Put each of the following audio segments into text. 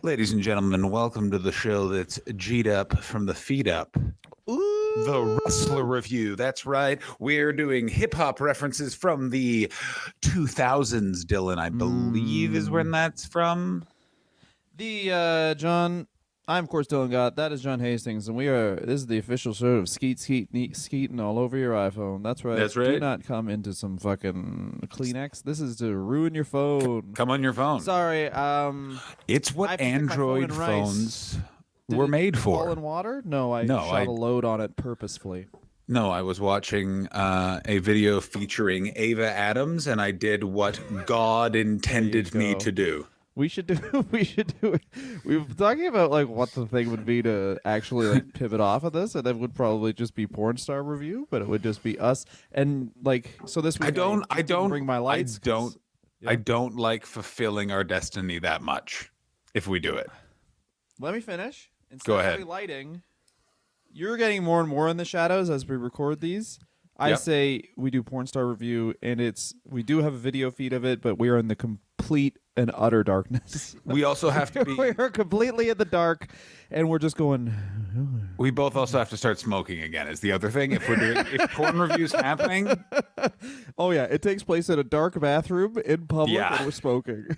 Ladies and gentlemen, welcome to the show that's G'd up from the feet up. The Wrestler Review. That's right. We're doing hip hop references from the 2000s, Dylan, I believe is when that's from. John, I'm of course Dylan Gott. That is John Hastings, and this is the official show of Skeet Skeet Neat Skeeting all over your iPhone. That's right. That's right. Do not come into some fucking Kleenex. This is to ruin your phone. Come on your phone. Sorry. It's what Android phones were made for. Fall in water? No, I shot a load on it purposefully. No, I was watching a video featuring Ava Adams, and I did what God intended me to do. We should do it. We were talking about like what the thing would be to actually like pivot off of this, and it would probably just be porn star review, but it would just be us and like so this week I don't bring my lights. I don't like fulfilling our destiny that much if we do it. Let me finish. Go ahead. Lighting. You're getting more and more in the shadows as we record these. I say we do porn star review, and we do have a video feed of it, but we are in the complete and utter darkness. We also have to be. We are completely in the dark, and we're just going. We both also have to start smoking again. Is the other thing if porn reviews happening? Oh yeah, it takes place in a dark bathroom in public, and we're smoking.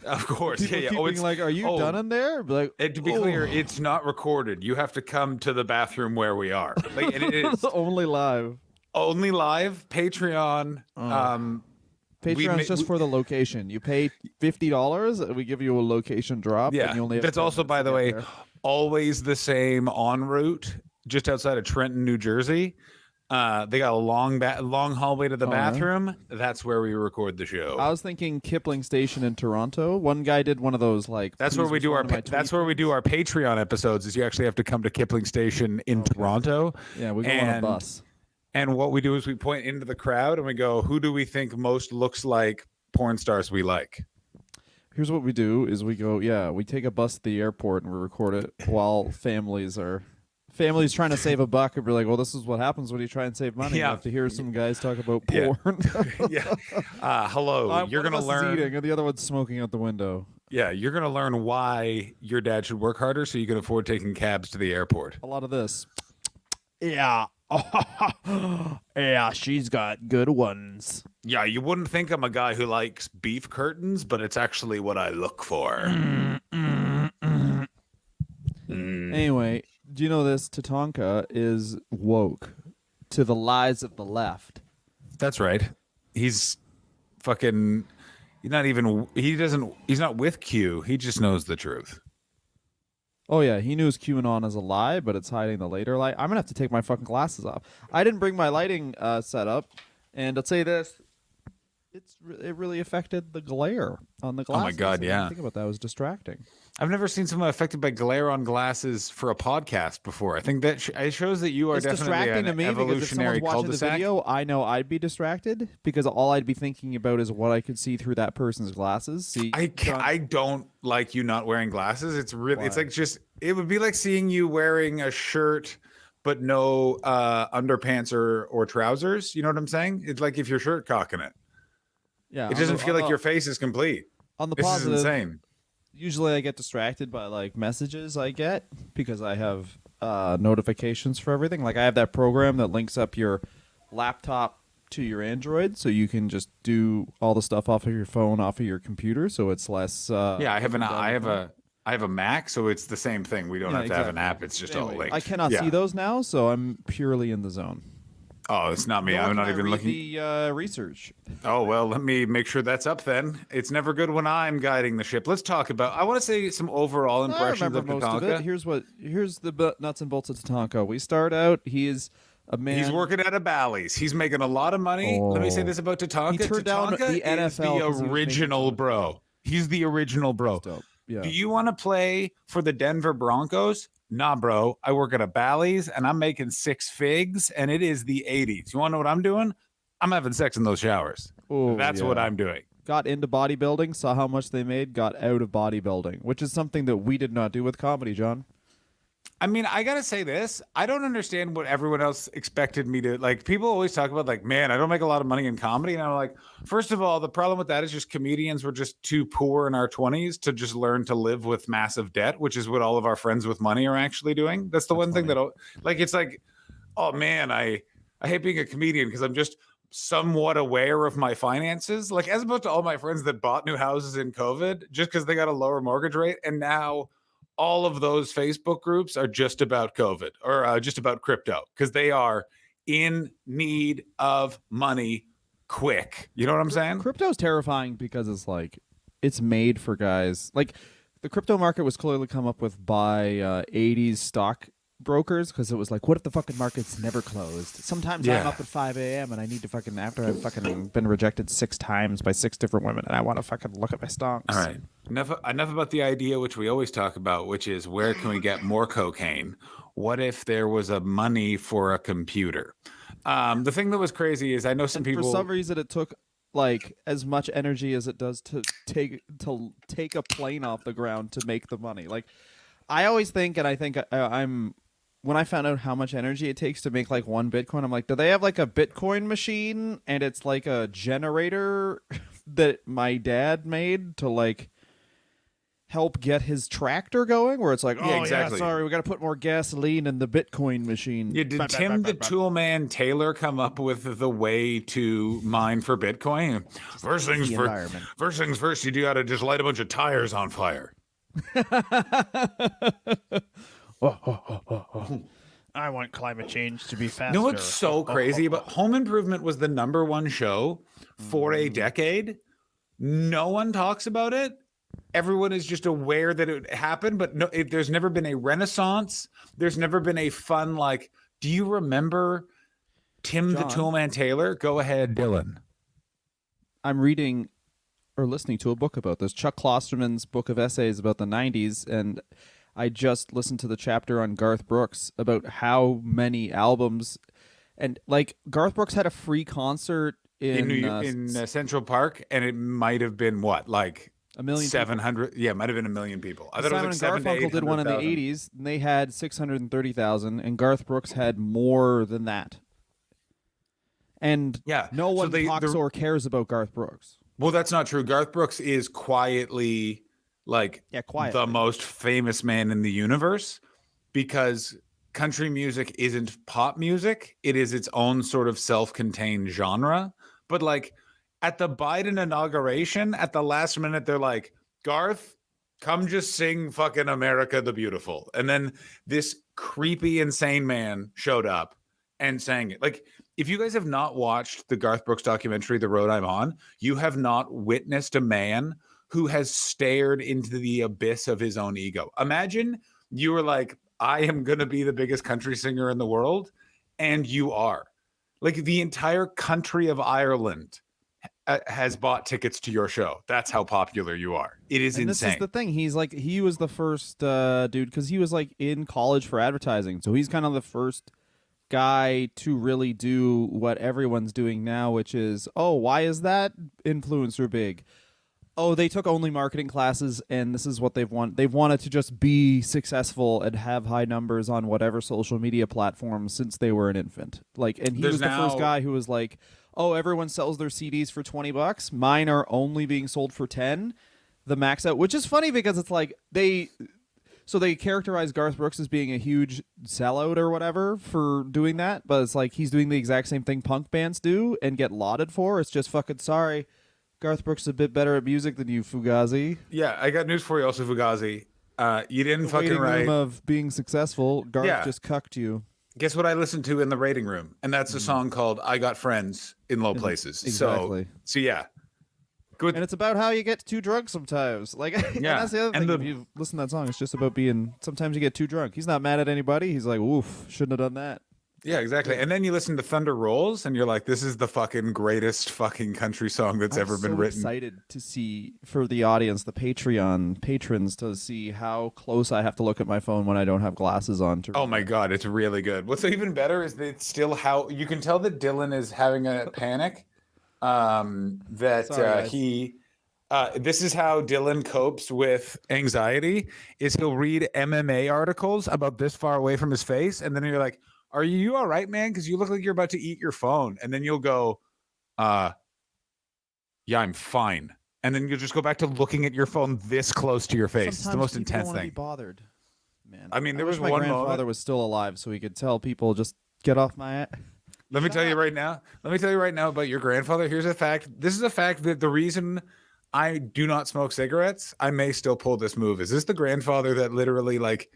Of course, People keep being like, "Are you done in there?" Like, to be clear, it's not recorded. You have to come to the bathroom where we are. Like, and it is only live. Only live. Patreon. Patreon's just for the location. You pay $50, we give you a location drop. Yeah, and you only have that's also, by the way, always the same en route, just outside of Trenton, New Jersey. They got a long hallway to the bathroom. Yeah. That's where we record the show. I was thinking Kipling Station in Toronto. One guy did one of those like. That's where we do our. That's where we do our Patreon episodes. Is you actually have to come to Kipling Station in Toronto. Yeah, we go on a bus. And what we do is we point into the crowd and we go, "Who do we think most looks like porn stars we like?" Here's what we do: is we go, we take a bus to the airport and we record it while families trying to save a buck, and we're like, well, this is what happens when you try and save money. You have to hear some guys talk about porn. Hello. You're going to learn. Eating, and the other one's smoking out the window. Yeah, you're going to learn why your dad should work harder so you can afford taking cabs to the airport. A lot of this. Yeah. Yeah, she's got good ones. Yeah, you wouldn't think I'm a guy who likes beef curtains, but it's actually what I look for. Anyway, do you know this? Tatanka is woke to the lies of the left. That's right. He's fucking. He's not with Q. He just knows the truth. Oh yeah, he knows QAnon is a lie, but it's hiding the later lie. I'm gonna have to take my fucking glasses off. I didn't bring my lighting setup, and I'll say this: it really affected the glare on the glasses. Oh my god, yeah. Think about that; it was distracting. I've never seen someone affected by glare on glasses for a podcast before. I think that it shows that you are definitely an to me evolutionary because if someone's watching the video, I know I'd be distracted because all I'd be thinking about is what I could see through that person's glasses. See, I don't like you not wearing glasses. It's really, it's like it would be like seeing you wearing a shirt but no underpants or trousers. You know what I'm saying? It's like if your shirt cocking it. Yeah, it doesn't feel like your face is complete. On the positive, this is insane. Usually I get distracted by like messages I get because I have notifications for everything. Like I have that program that links up your laptop to your Android, so you can just do all the stuff off of your phone, off of your computer, so it's less. I have a Mac, so it's the same thing. We don't have to have an app. It's just all linked. I cannot see those now, so I'm purely in the zone. Oh, it's not me. I'm not even looking. The research. Oh, well, let me make sure that's up then. It's never good when I'm guiding the ship. Let's talk about, I want to say some overall impressions of Tatanka. Here's the nuts and bolts of Tatanka. We start out, he is a man. He's working at a Bally's. He's making a lot of money. Let me say this about Tatanka. He turned down the NFL is the original bro. He's the original bro. Yeah. Do you want to play for the Denver Broncos? Nah, bro. I work at a Bally's and I'm making 6 figs and it is the 80s. You want to know what I'm doing? I'm having sex in those showers. That's what I'm doing. Got into bodybuilding, saw how much they made, got out of bodybuilding, which is something that we did not do with comedy, John. I mean, I gotta say this. I don't understand what everyone else expected me to like. People always talk about like, man, I don't make a lot of money in comedy, and I'm like, first of all, the problem with that is just comedians were just too poor in our 20s to just learn to live with massive debt, which is what all of our friends with money are actually doing. That's the That's one thing funny. that like it's like, oh man, I hate being a comedian because I'm just somewhat aware of my finances. Like as opposed to all my friends that bought new houses in COVID just because they got a lower mortgage rate, and now all of those Facebook groups are just about COVID or just about crypto because they are in need of money quick. You know what I'm saying? Crypto's terrifying because it's like it's made for guys like the crypto market was clearly come up with by 80s stock brokers because it was like, what if the fucking market's never closed? Sometimes I'm Yeah. up at 5 a.m. and I need to fucking after I've fucking been rejected 6 times by 6 different women and I want to fucking look at my stocks. All right. Enough about the idea which we always talk about, which is where can we get more cocaine? What if there was a money for a computer? The thing that was crazy is I know some And for people. some reason, it took like as much energy as it does to take a plane off the ground to make the money. Like I always think, and I think I'm when I found out how much energy it takes to make like one Bitcoin, I'm like, do they have like a Bitcoin machine and it's like a generator that my dad made to like help get his tractor going? Where it's like, oh Yeah, yeah, exactly. sorry, we got to put more gasoline in the Bitcoin machine. Yeah, did Tim the Toolman Taylor come up with the way to mine for Bitcoin? First things the first. environment. First things first. You got to just light a bunch of tires on fire. I want climate change to be faster. You know what's so crazy about Home Improvement was the #1 show for a decade. No one talks about it. Everyone is just aware that it happened, but no, there's never been a renaissance. There's never been a fun like. Do you remember Tim the John? Toolman Taylor? Go ahead, Dylan. I'm reading or listening to a book about this. Chuck Klosterman's book of essays about the 90s, and I just listened to the chapter on Garth Brooks about how many albums, and like Garth Brooks had a free concert in Central Park, and it might have been what, like a million 700? Yeah, it might have been a million people. I thought Simon it was like and 700 to Garfunkel did one in the 800,000. 80s, and they had 630,000, and Garth Brooks had more than that. And Yeah, no so one they- talks they're- or cares about Garth Brooks. Well, that's not true. Garth Brooks is quietly like quietly. the most famous man in the universe because country music isn't pop music. It is its own sort of self-contained genre. But like at the Biden inauguration, at the last minute, they're like, Garth, come just sing fucking America the Beautiful. And then this creepy, insane man showed up and sang it. Like, if you guys have not watched the Garth Brooks documentary, The Road I'm On, you have not witnessed a man who has stared into the abyss of his own ego. Imagine you were like, I am going to be the biggest country singer in the world, and you are. Like, the entire country of Ireland has bought tickets to your show. That's how popular you are. It is And insane. this is the thing. He's like, he was the first dude because he was like in college for advertising. So he's kind of the first guy to really do what everyone's doing now, which is, oh, why is that influencer big? Oh, they took only marketing classes, and this is what they've wanted. They've wanted to just be successful and have high numbers on whatever social media platform since they were an infant. Like, and he There's was the first now- guy who was like, "Oh, everyone sells their CDs for $20. Mine are only being sold for 10." The max out, which is funny because it's like they characterize Garth Brooks as being a huge sellout or whatever for doing that, but it's like he's doing the exact same thing punk bands do and get lauded for. It's just fucking sorry. Garth Brooks is a bit better at music than you, Fugazi. Yeah, I got news for you also, Fugazi. You didn't The fucking waiting write. room of being successful, Garth Yeah. just cucked you. Guess what I listened to in the rating room? And that's a song called I Got Friends in Low Places. exactly. So yeah. Good. And it's about how you get too drunk sometimes. Like, and Yeah, that's the other and thing. the- If you listen to that song, it's just about being. Sometimes you get too drunk. He's not mad at anybody. He's like, "Oof, shouldn't have done that." Yeah, exactly. And then you listen to Thunder Rolls and you're like, this is the fucking greatest fucking country song that's ever been I'm so written. excited to see for the audience, the Patreon patrons, to see how close I have to look at my phone when I don't have glasses on. To Oh my God, it's really good. What's even better is that it's still how you can tell that Dylan is having a panic. That Sorry, guys. he This is how Dylan copes with anxiety: is he'll read MMA articles about this far away from his face, and then you're like, "Are you all right, man? Because you look like you're about to eat your phone." And then you'll go, "Yeah, I'm fine." And then you'll just go back to looking at your phone this close to your face. It's the most people intense don't wanna thing. Be bothered, man. I mean, there wish was my one grandfather moment. was still alive, so he could tell people just get off my. Let me tell you right now. Let me tell you right now about your grandfather. Here's a fact. This is a fact that the reason I do not smoke cigarettes, I may still pull this move. Is this the grandfather that literally like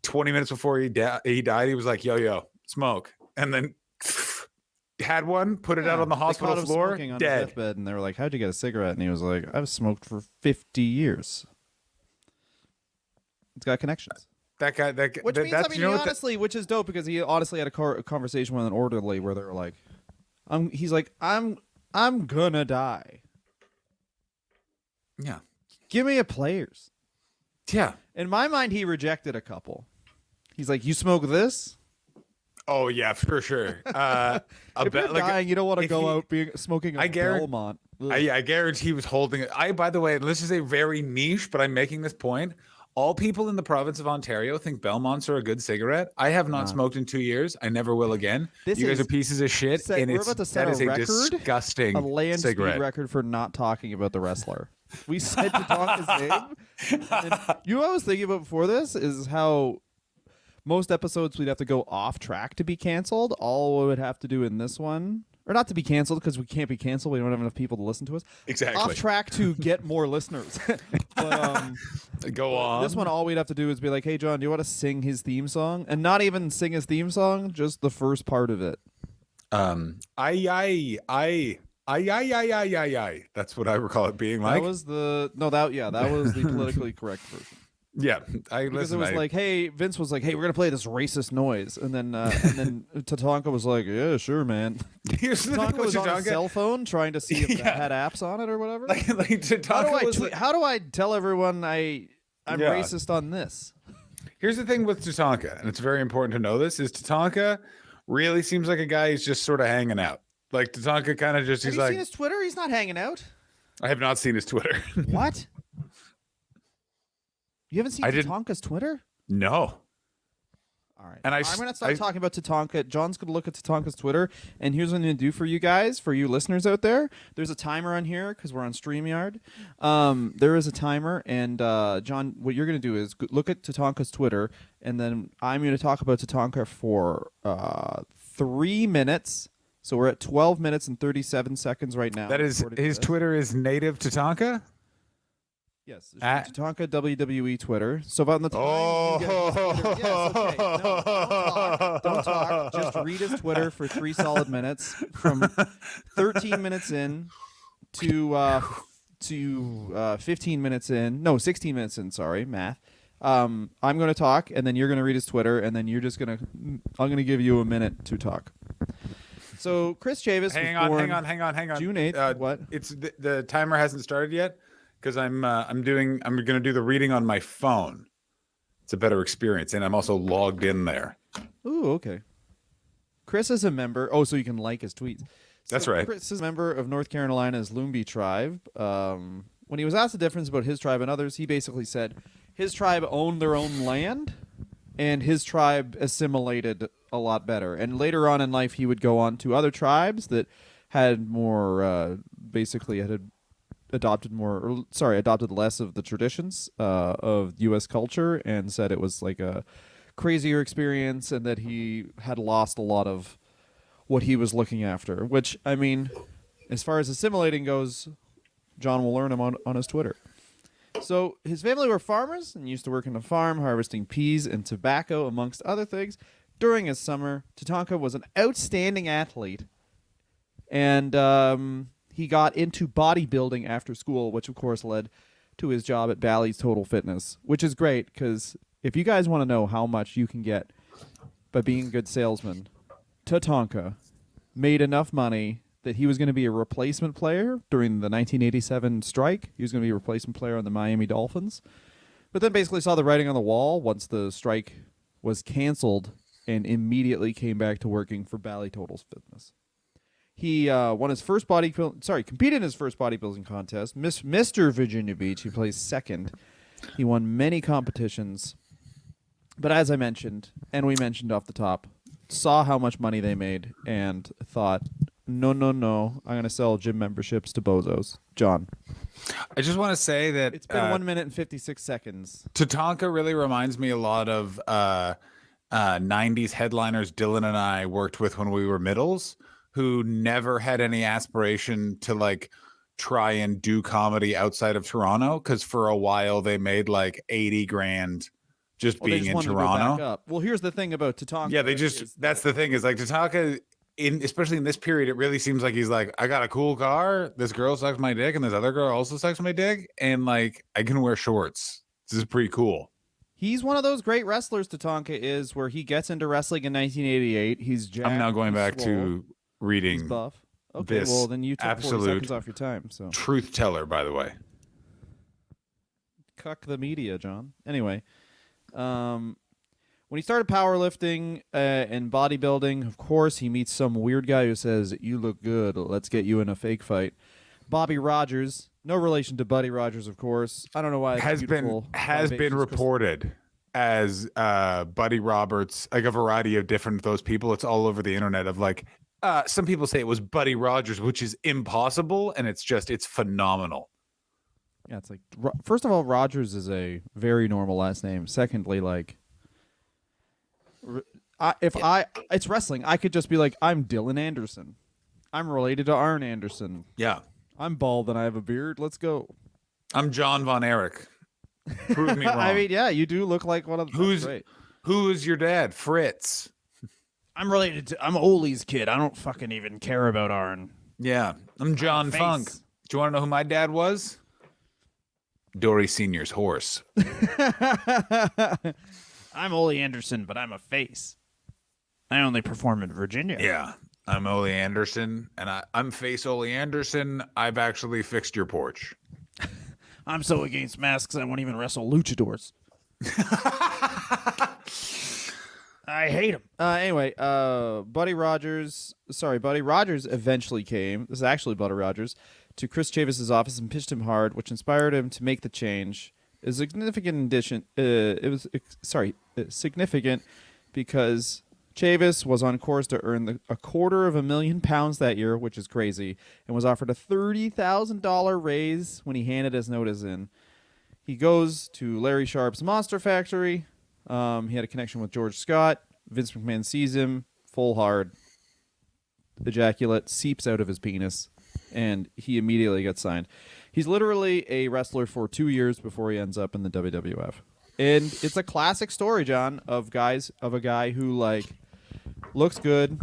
20 minutes before he died, he was like, yo, smoke. And then had one, put it out on the hospital floor, smoking on his dead. deathbed, and they were like, "How'd you get a cigarette?" And he was like, "I've smoked for 50 years." It's got connections. That guy, Which means, that's, I mean, you know he what honestly, which is dope because he honestly had a conversation with an orderly where they were like, he's like, I'm gonna die. yeah. Give me a players. Yeah. In my mind, he rejected a couple. He's like, you smoke this? Oh, yeah, for sure. If you're dying, you don't want to if go he- out smoking a I guarantee- Belmont. Ugh. I guarantee he was holding it. By the way, this is a very niche, but I'm making this point. All people in the province of Ontario think Belmonts are a good cigarette. I have not smoked in 2 years. I never will again. This You guys is are pieces of shit, and we're about to set that is a a record, disgusting a land cigarette. speed record for not talking about the wrestler. We said Tatanka's name. And you know what I was thinking about before this is how most episodes we'd have to go off track to be canceled. All we would have to do in this one, or not to be canceled because we can't be canceled. We don't have enough people to listen to us. Exactly. Off track to get more listeners. But Go on. this one, all we'd have to do is be like, "Hey, John, do you want to sing his theme song?" And not even sing his theme song, just the first part of it. I. That's what I recall it being like. That was the that was the politically correct version. Yeah, Because it was like, hey, Vince was like, hey, we're gonna play this racist noise, and then Tatanka was like, yeah, sure, man. here's the thing Tatanka with was on his Tatanka. cell phone trying to see if Yeah. that had apps on it or whatever. Like Tatanka was like- How do I tell everyone I'm Yeah. racist on this? Here's the thing with Tatanka, and it's very important to know this: is Tatanka really seems like a guy who's just sort of hanging out. Like Tatanka kind of just Have he's you like, seen his Twitter? He's not hanging out. I have not seen his Twitter. What? You haven't seen I didn't- Tatanka's Twitter? No. All right. And I'm going to stop talking about Tatanka. John's going to look at Tatanka's Twitter. And here's what I'm going to do for you guys, for you listeners out there. There's a timer on here because we're on StreamYard. There is a timer. And, John, what you're going to do is look at Tatanka's Twitter. And then I'm going to talk about Tatanka for 3 minutes. So we're at 12 minutes and 37 seconds right now. That is according to his this. Twitter is native Tatanka. Yes, At- Tatanka WWE Twitter. So about the time Oh. you get his Twitter, yes, okay. No, don't talk. Just read his Twitter for 3 solid minutes, from 13 minutes in to 15 minutes in. No, 16 minutes in. Sorry, math. I'm going to talk, and then you're going to read his Twitter, and then I'm going to give you a minute to talk. So Chris Chavis Hang was born on. June 8th. What? It's the timer hasn't started yet because I'm going to do the reading on my phone. It's a better experience, and I'm also logged in there. Ooh, okay. Chris is a member. Oh, so you can like his tweets. That's right. Chris is a member of North Carolina's Lumbee tribe. When he was asked the difference about his tribe and others, he basically said his tribe owned their own land, and his tribe assimilated a lot better. And later on in life, he would go on to other tribes that had more, basically had adopted less of the traditions of U.S. culture, and said it was like a crazier experience, and that he had lost a lot of what he was looking after. Which, I mean, as far as assimilating goes, John will learn him on his Twitter. So his family were farmers and used to work in a farm, harvesting peas and tobacco, amongst other things. During his summer, Tatanka was an outstanding athlete, and he got into bodybuilding after school, which of course led to his job at Bally's Total Fitness, which is great because if you guys want to know how much you can get by being a good salesman, Tatanka made enough money that he was going to be a replacement player during the 1987 strike. He was going to be a replacement player on the Miami Dolphins. But then basically saw the writing on the wall once the strike was canceled and immediately came back to working for Bally Total Fitness. He won his first competed in his first bodybuilding contest. Mr. Virginia Beach. He plays second. He won many competitions. But as I mentioned, and we mentioned off the top, saw how much money they made and thought, no, I'm going to sell gym memberships to bozos. John. I just want to say that It's been 1 minute and 56 seconds. Tatanka really reminds me a lot of 90s headliners Dylan and I worked with when we were middles, who never had any aspiration to like try and do comedy outside of Toronto, because for a while they made like 80 grand just Well, being they just in wanted to go back Toronto. up. Well, here's the thing about Tatanka. Yeah, they just that's the thing is like Tatanka, especially in this period, it really seems like he's like, I got a cool car, this girl sucks my dick, and this other girl also sucks my dick, and like I can wear shorts. This is pretty cool. He's one of those great wrestlers, Tatanka is, where he gets into wrestling in 1988. He's jacked, I'm now going he's back swole, to reading he's buff. Okay, this well, then you took 40 absolute seconds off your time. So truth teller, by the way. cuck the media, John. Anyway, when he started powerlifting and bodybuilding, of course, he meets some weird guy who says, "You look good. Let's get you in a fake fight." Bobby Rogers, no relation to Buddy Rogers, of course. I don't know why. Has been reported as Buddy Roberts, like a variety of different those people. It's all over the internet of like some people say it was Buddy Rogers, which is impossible, and it's phenomenal. Yeah, it's like, first of all, Rogers is a very normal last name. Secondly, like, it's wrestling. I could just be like, I'm Dylan Anderson. I'm related to Arn Anderson. Yeah. I'm bald and I have a beard. Let's go. I'm John Von Erich. Prove me wrong. I mean, yeah, you do look like one of them. Who is your dad? Fritz. I'm related to. I'm Oli's kid. I don't fucking even care about Arn. Yeah. I'm John Funk. Do you want to know who my dad was? Dory Sr.'s horse. I'm Ole Anderson, but I'm a face. I only perform in Virginia. Yeah. I'm Ole Anderson, and I'm face Ole Anderson. I've actually fixed your porch. I'm so against masks, I won't even wrestle luchadors. I hate him. Anyway, Buddy Rogers eventually came. This is actually Buddy Rogers to Chris Chavis's office and pitched him hard, which inspired him to make the change. A significant addition. Significant because Chavis was on course to earn £250,000 that year, which is crazy, and was offered a $30,000 raise when he handed his notice in. He goes to Larry Sharp's Monster Factory. He had a connection with George Scott. Vince McMahon sees him, full hard. Ejaculate seeps out of his penis, and he immediately gets signed. He's literally a wrestler for 2 years before he ends up in the WWF. And it's a classic story, John, of a guy who like looks good.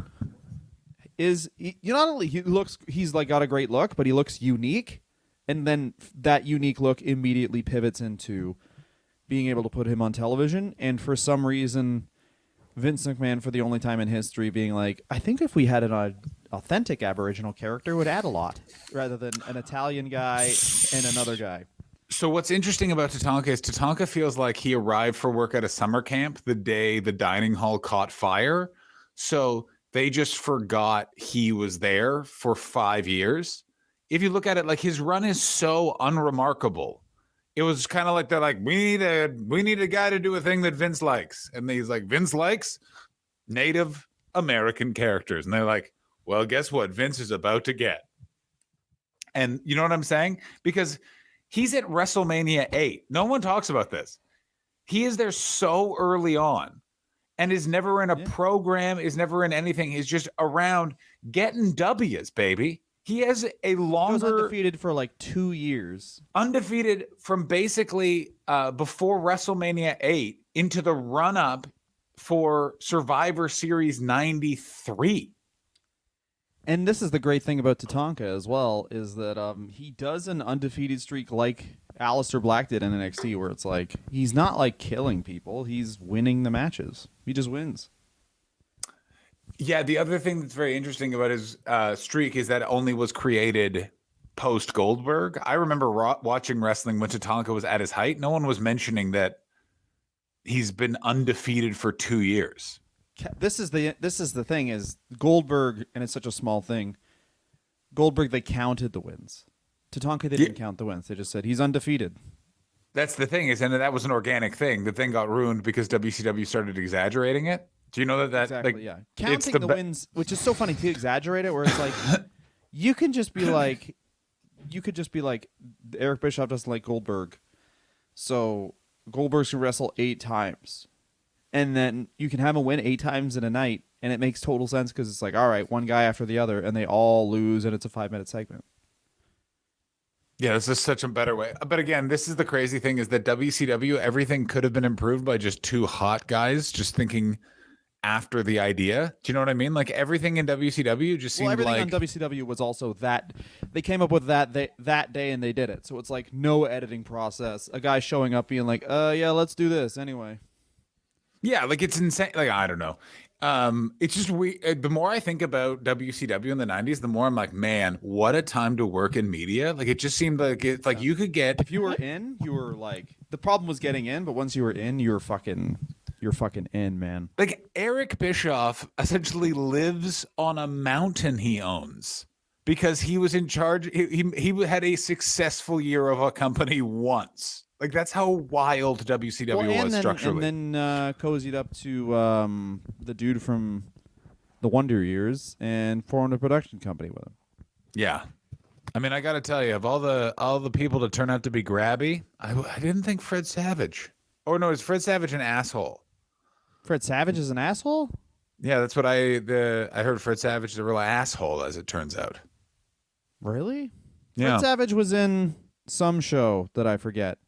He's like got a great look, but he looks unique, and then that unique look immediately pivots into being able to put him on television. And for some reason, Vince McMahon, for the only time in history, being like, I think if we had an authentic Aboriginal character, it would add a lot, rather than an Italian guy and another guy. So what's interesting about Tatanka is Tatanka feels like he arrived for work at a summer camp the day the dining hall caught fire. So they just forgot he was there for 5 years. If you look at it, like his run is so unremarkable. It was kind of like they're like, we need a guy to do a thing that Vince likes. And he's like, Vince likes Native American characters. And they're like, well, guess what? Vince is about to get. And you know what I'm saying? Because he's at WrestleMania 8. No one talks about this. He is there so early on and is never in a program, is never in anything. He's just around getting W's, baby. He has a longer... He was undefeated for like 2 years. Undefeated from basically before WrestleMania 8 into the run-up for Survivor Series 93. And this is the great thing about Tatanka as well, is that he does an undefeated streak like Aleister Black did in NXT, where it's like, he's not like killing people, he's winning the matches. He just wins. Yeah, the other thing that's very interesting about his streak is that it only was created post Goldberg. I remember watching wrestling when Tatanka was at his height. No one was mentioning that he's been undefeated for 2 years. This is the thing is Goldberg, and it's such a small thing. Goldberg, they counted the wins. Tatanka, they didn't count the wins. They just said he's undefeated. That's the thing is, and that was an organic thing. The thing got ruined because WCW started exaggerating it. Do you know that Exactly, like yeah. it's Counting the wins, which is so funny to exaggerate it, where it's like you could just be like Eric Bischoff doesn't like Goldberg, so Goldberg's gonna wrestle 8 times, and then you can have him win 8 times in a night, and it makes total sense because it's like, all right, one guy after the other, and they all lose, and it's a 5-minute segment. Yeah, this is such a better way. But again, this is the crazy thing is that WCW, everything could have been improved by just 2 hot guys just thinking after the idea. Do you know what I mean? Like everything in WCW just seemed everything like on WCW was also that they came up with that day and they did it. So it's like no editing process. A guy showing up being like, yeah, let's do this anyway. yeah, like it's insane. Like I don't know. It's just the more I think about WCW in the 90s, the more I'm like, man, what a time to work in media. Like it just seemed like it's like you could get If you were in, you were like the problem was getting in, but once you were in, you're fucking in, man. like Eric Bischoff essentially lives on a mountain he owns because he was in charge. He had a successful year of a company once. Like that's how wild WCW was structurally. And then cozied up to the dude from the Wonder Years and formed a production company with him. Yeah. I mean, I got to tell you, of all the people to turn out to be grabby, I didn't think Fred Savage. Or no, is Fred Savage an asshole? Fred Savage is an asshole? Yeah, that's what I heard. Fred Savage is a real asshole, as it turns out. Really? Yeah. Fred Savage was in some show that I forget.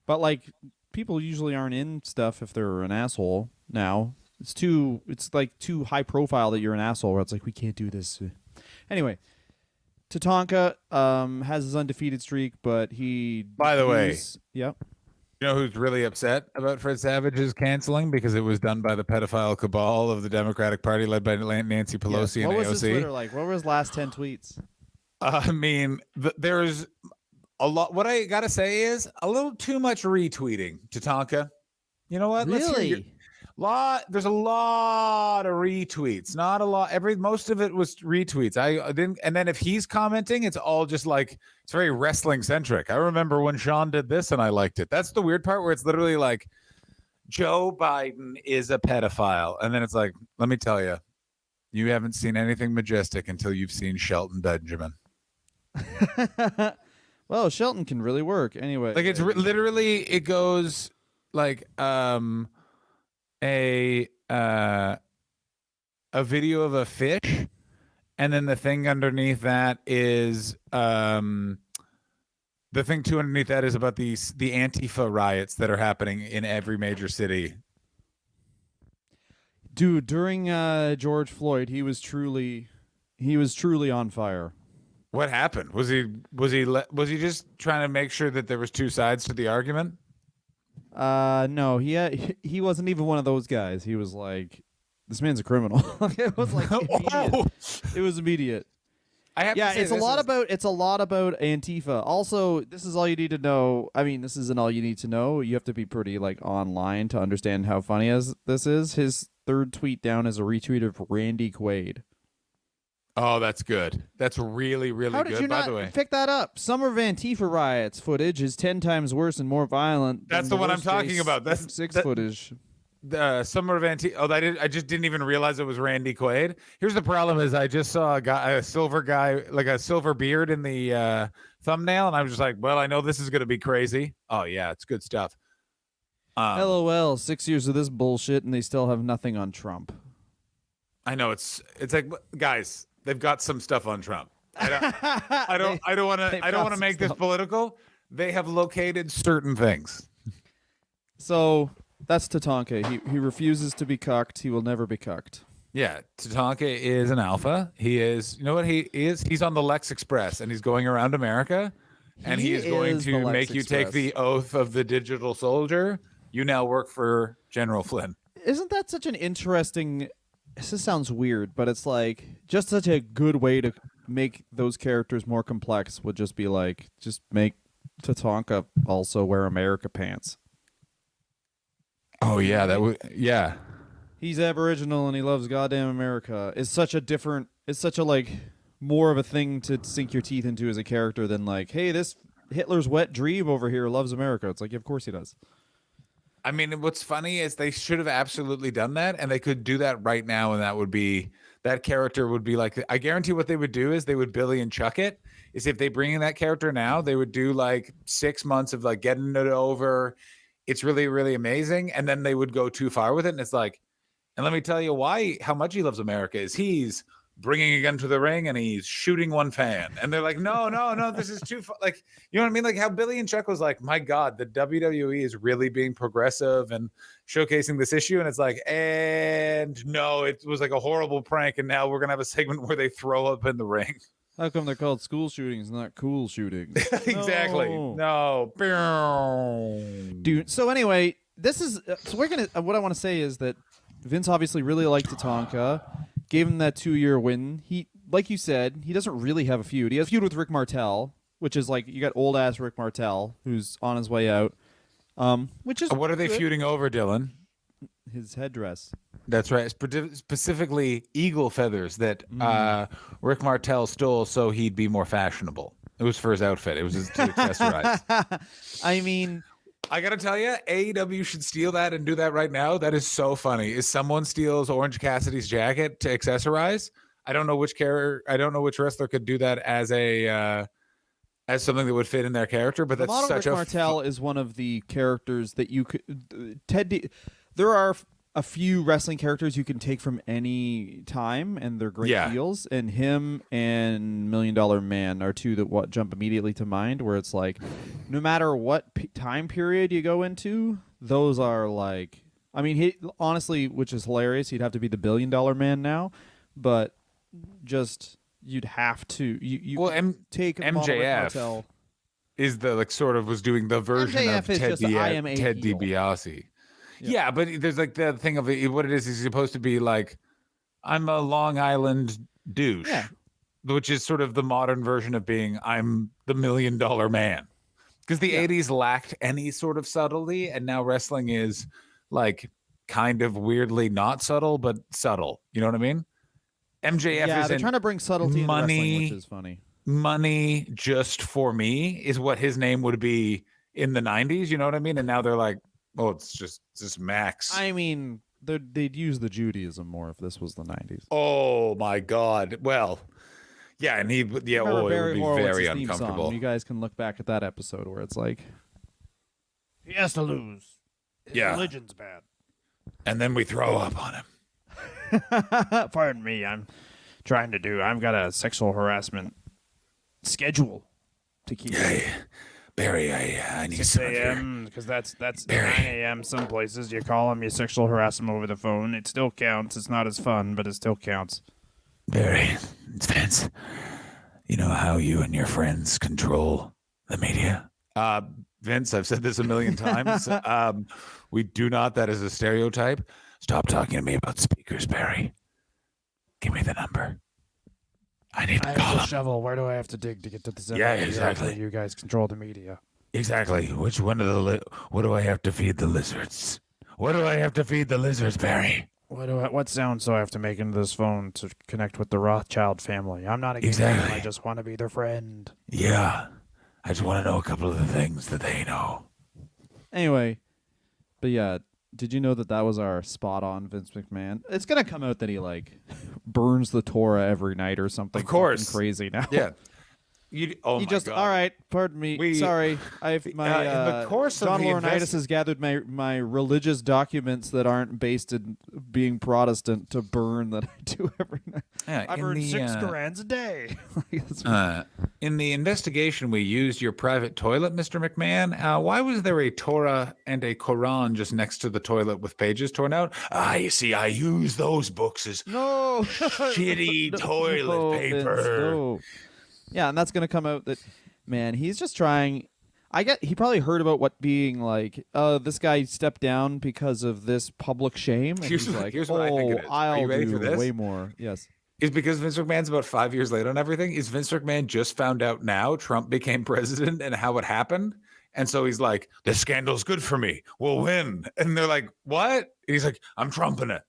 But like people usually aren't in stuff if they're an asshole now. It's like too high profile that you're an asshole where it's like we can't do this. Tatanka has his undefeated streak, but he By the way, yep. you know who's really upset about Fred Savage's canceling because it was done by the pedophile cabal of the Democratic Party led by Nancy Pelosi and What AOC. was his Twitter like? What were his last 10 tweets? I mean, there's a lot. What I gotta say is a little too much retweeting, Tatanka. You know what? Really? There's a lot of retweets. Not a lot. Most of it was retweets. I didn't. And then if he's commenting, it's all just like it's very wrestling centric. I remember when Sean did this and I liked it. That's the weird part where it's literally like Joe Biden is a pedophile, and then it's like, let me tell you, you haven't seen anything majestic until you've seen Shelton Benjamin. Well, Shelton can really work anyway. Like it's literally it goes like a video of a fish, and then the thing underneath that is the thing too underneath that is about the Antifa riots that are happening in every major city. Dude, during George Floyd, he was truly on fire. What happened? Was he just trying to make sure that there was 2 sides to the argument? No, he wasn't even one of those guys. He was like, this man's a criminal. It was like immediate. It was immediate. I have to say it's a lot about Antifa. Also, this is all you need to know. I mean, this isn't all you need to know. You have to be pretty like online to understand how funny this is. His 3rd tweet down is a retweet of Randy Quaid. Oh, that's good. That's really, really How good, did you by not the way. pick that up? Some of Antifa riots footage is 10 times worse and more violent. That's the one I'm talking about. That's 6 footage. Summer of Antifa. Oh, I just didn't even realize it was Randy Quaid. Here's the problem: is I just saw a silver guy, like a silver beard in the thumbnail, and I was just like, well, I know this is gonna be crazy. Oh yeah, it's good stuff. LOL. 6 years of this bullshit, and they still have nothing on Trump. I know it's like, guys, they've got some stuff on Trump. I don't want to make this political. They have located certain things. So that's Tatanka. He refuses to be cucked. He will never be cucked. Yeah, Tatanka is an alpha. He is, you know what he is? He's on the Lex Express, and he's going around America, and he is going to make you take the oath of the digital soldier. You now work for General Flynn. Isn't that such an interesting... This sounds weird, but it's like just such a good way to make those characters more complex would just be like, just make Tatanka also wear America pants. Oh yeah, that would he's Aboriginal and he loves goddamn America is such a different. It's such a like more of a thing to sink your teeth into as a character than like, hey, this Hitler's wet dream over here loves America. It's like, yeah, of course he does. I mean, what's funny is they should have absolutely done that, and they could do that right now, and that character would be like, I guarantee what they would do is they would Billy and Chuck it. Is if they bring in that character now, they would do like 6 months of like getting it over. It's really, really amazing, and then they would go too far with it, and it's like, and let me tell you how much he loves America is he's bringing a gun to the ring and he's shooting one fan. And they're like, no, no, no, this is too like, you know what I mean? Like how Billy and Chuck was like, my God, the WWE is really being progressive and showcasing this issue. And it's like, and no, it was like a horrible prank. And now we're going to have a segment where they throw up in the ring. How come they're called school shootings, not cool shootings? Exactly. No. Dude. So anyway, this is so we're gonna. What I want to say is that Vince obviously really liked Tatanka, gave him that 2-year win. He, like you said, he doesn't really have a feud. He has a feud with Rick Martel, which is like you got old ass Rick Martel who's on his way out. Which is what are they feuding over, Dylan? His headdress. That's right. Specifically, eagle feathers that Rick Martel stole so he'd be more fashionable. It was for his outfit. It was to accessorize. I mean, I gotta tell you, AEW should steal that and do that right now. That is so funny. Is someone steals Orange Cassidy's jacket to accessorize? I don't know which wrestler could do that as a as something that would fit in their character. But that's such Rick a Martel is one of the characters that you could there are a few wrestling characters you can take from any time, and they're great heels. And him and $1 Million Man are two that jump immediately to mind. Where it's like, no matter what time period you go into, those are like. I mean, he honestly, which is hilarious. He'd have to be the $1 Billion Man now, but just you'd have to. Take MJF is the like sort of was doing the version MJF of is Ted just Ted DiBiase. Yeah, but there's like the thing of it, what it is he's supposed to be like, I'm a Long Island douche, which is sort of the modern version of being I'm the $1 Million Man. Because the 80s lacked any sort of subtlety, and now wrestling is like kind of weirdly not subtle, but subtle. You know what I mean? MJF is they're trying to bring subtlety into wrestling, which is funny. Money just for me is what his name would be in the 90s. You know what I mean? And now they're like, oh, it's just Max. I mean, they'd use the Judaism more if this was the 90s. Oh my God! Well, yeah, and it would be very uncomfortable. Song. You guys can look back at that episode where it's like, he has to lose. His religion's bad, and then we throw up on him. Pardon me, I've got a sexual harassment schedule to keep. Barry, I need 6 a.m. because that's 9 a.m. Some places you call them, you sexual harass them over the phone. It still counts. It's not as fun, but it still counts. Barry, it's Vince. You know how you and your friends control the media? Vince, I've said this a million times. We do not. That is a stereotype. Stop talking to me about speakers, Barry. Give me the number. I need to call him. Shovel. Where do I have to dig to get to the center? Yeah, exactly. You guys control the media. Exactly. Which one of what do I have to feed the lizards? What do I have to feed the lizards, Barry? What sounds do I have to make into this phone to connect with the Rothschild family? I'm not against them. I just want to be their friend. Yeah. I just want to know a couple of the things that they know. Anyway, but yeah, did you know that was our spot on Vince McMahon? It's gonna come out that he like burns the Torah every night or something. Of course, crazy now. Yeah. My God. All right, pardon me. Sorry, I've in the course John Laurinaitis has gathered my religious documents that aren't based in being Protestant to burn that I do every night. Yeah, I burn 6 Qurans a day. In the investigation, we used your private toilet, Mr. McMahon. Why was there a Torah and a Quran just next to the toilet with pages torn out? You see, I use those books as shitty toilet paper. Vince, no. Yeah, and that's going to come out that, man, he's just trying. He probably heard about what being like, this guy stepped down because of this public shame. And here's what I think it is. I'll do way more. Yes. Is because Vince McMahon's about 5 years late on everything. Is Vince McMahon just found out now Trump became president and how it happened? And so he's like, this scandal's good for me. We'll win. And they're like, what? And he's like, I'm trumping it.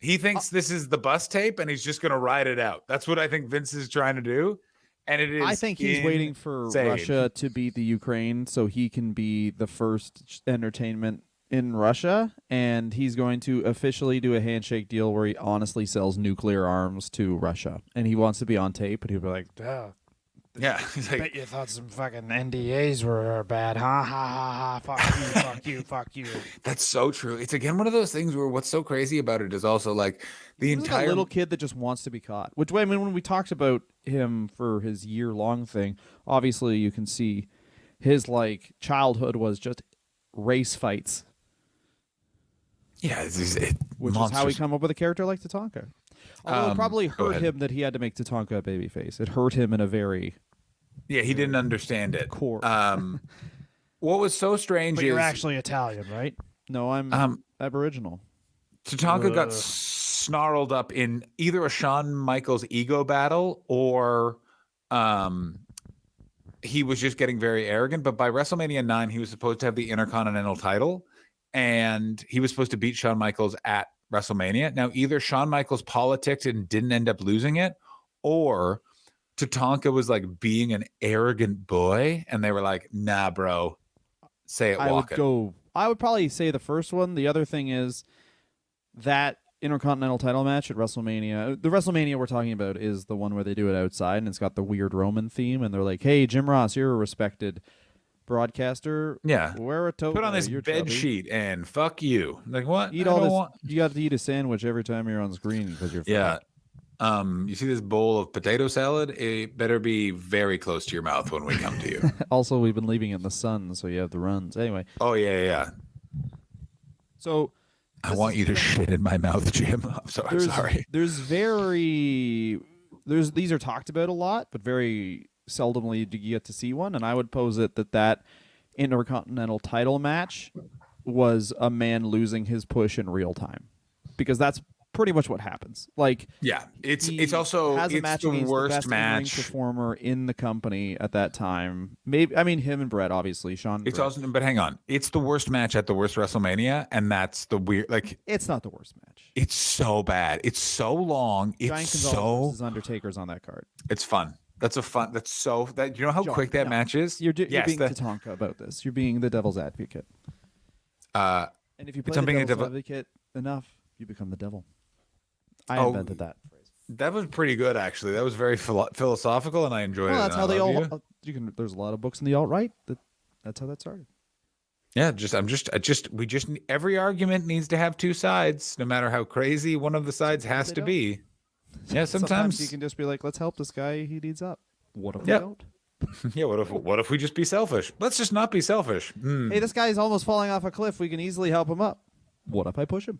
He thinks this is the bus tape, and he's just going to ride it out. That's what I think Vince is trying to do, and it is. I think he's waiting for insane. Russia to beat the Ukraine so he can be the first entertainment in Russia, and he's going to officially do a handshake deal where he honestly sells nuclear arms to Russia, and he wants to be on tape, and he'll be like, Yeah, he's like, Bet you thought some fucking NDAs were bad, ha ha ha ha. Fuck you, fuck you, fuck you. that's so true. It's again one of those things where what's so crazy about it is also like the He's like entire a little kid that just wants to be caught. Which way, I mean, when we talked about him for his year-long thing, obviously you can see his like childhood was just race fights, yeah, which is how he come up with a character like Tatanka. Although it probably go hurt ahead. him that he had to make Tatanka a babyface. It hurt him in a very Yeah, he didn't understand it. core. What was so strange But is you're actually Italian, right? No, I'm Aboriginal. Tatanka got snarled up in either a Shawn Michaels ego battle or he was just getting very arrogant. But by WrestleMania 9, he was supposed to have the Intercontinental title, and he was supposed to beat Shawn Michaels at WrestleMania. Now, either Shawn Michaels politicked and didn't end up losing it, or Tatanka was like being an arrogant boy, and they were like, "Nah, bro, say it, walk it." I would probably say the first one. The other thing is that Intercontinental title match at WrestleMania. The WrestleMania we're talking about is the one where they do it outside, and it's got the weird Roman theme, and they're like, "Hey, Jim Ross, you're a respected broadcaster. Yeah, wear a toga. put on this You're bed chubby. sheet and fuck you." Like what? Eat I all don't this. want- You got to eat a sandwich every time you're on screen because you're Yeah. fat. You see this bowl of potato salad? It better be very close to your mouth when we come to you. Also, we've been leaving it in the sun, so you have the runs. Anyway, Oh yeah. so I want you to shit in my mouth, Jim. I'm sorry. These are talked about a lot, but very seldomly do you get to see one. And I would pose it that Intercontinental title match was a man losing his push in real time, because that's pretty much what happens. Like, Yeah, it's he also has a it's match the against worst the best in-ring match. performer in the company at that time. Maybe him and Brett, obviously. Sean. It's Brett. also, but hang on, it's the worst match at the worst WrestleMania, and that's the weird. Like, It's not the worst match. it's so bad. It's so long. Giant It's Gonzalez so. versus Undertaker's on that card. It's fun. That's a fun. That's so. That you know how John, quick that no. match is. You're yes, being that- Tatanka about this. You're being the devil's advocate. uh, And if you play It's the being a devil's devil- advocate enough, you become the devil. I Oh, invented that phrase. that was pretty good, actually. That was very philosophical, and I enjoyed it. Well, that's and how I they love all. you. There's a lot of books in the alt right. That's how that started. Yeah, every argument needs to have two sides, no matter how crazy one of the sides has they to don't. be. Yeah, sometimes. you can just be like, "Let's help this guy. He needs up." What if Yep. we don't? Yeah, what if we just be selfish? Let's just not be selfish. Hey, this guy's almost falling off a cliff. We can easily help him up. What if I push him?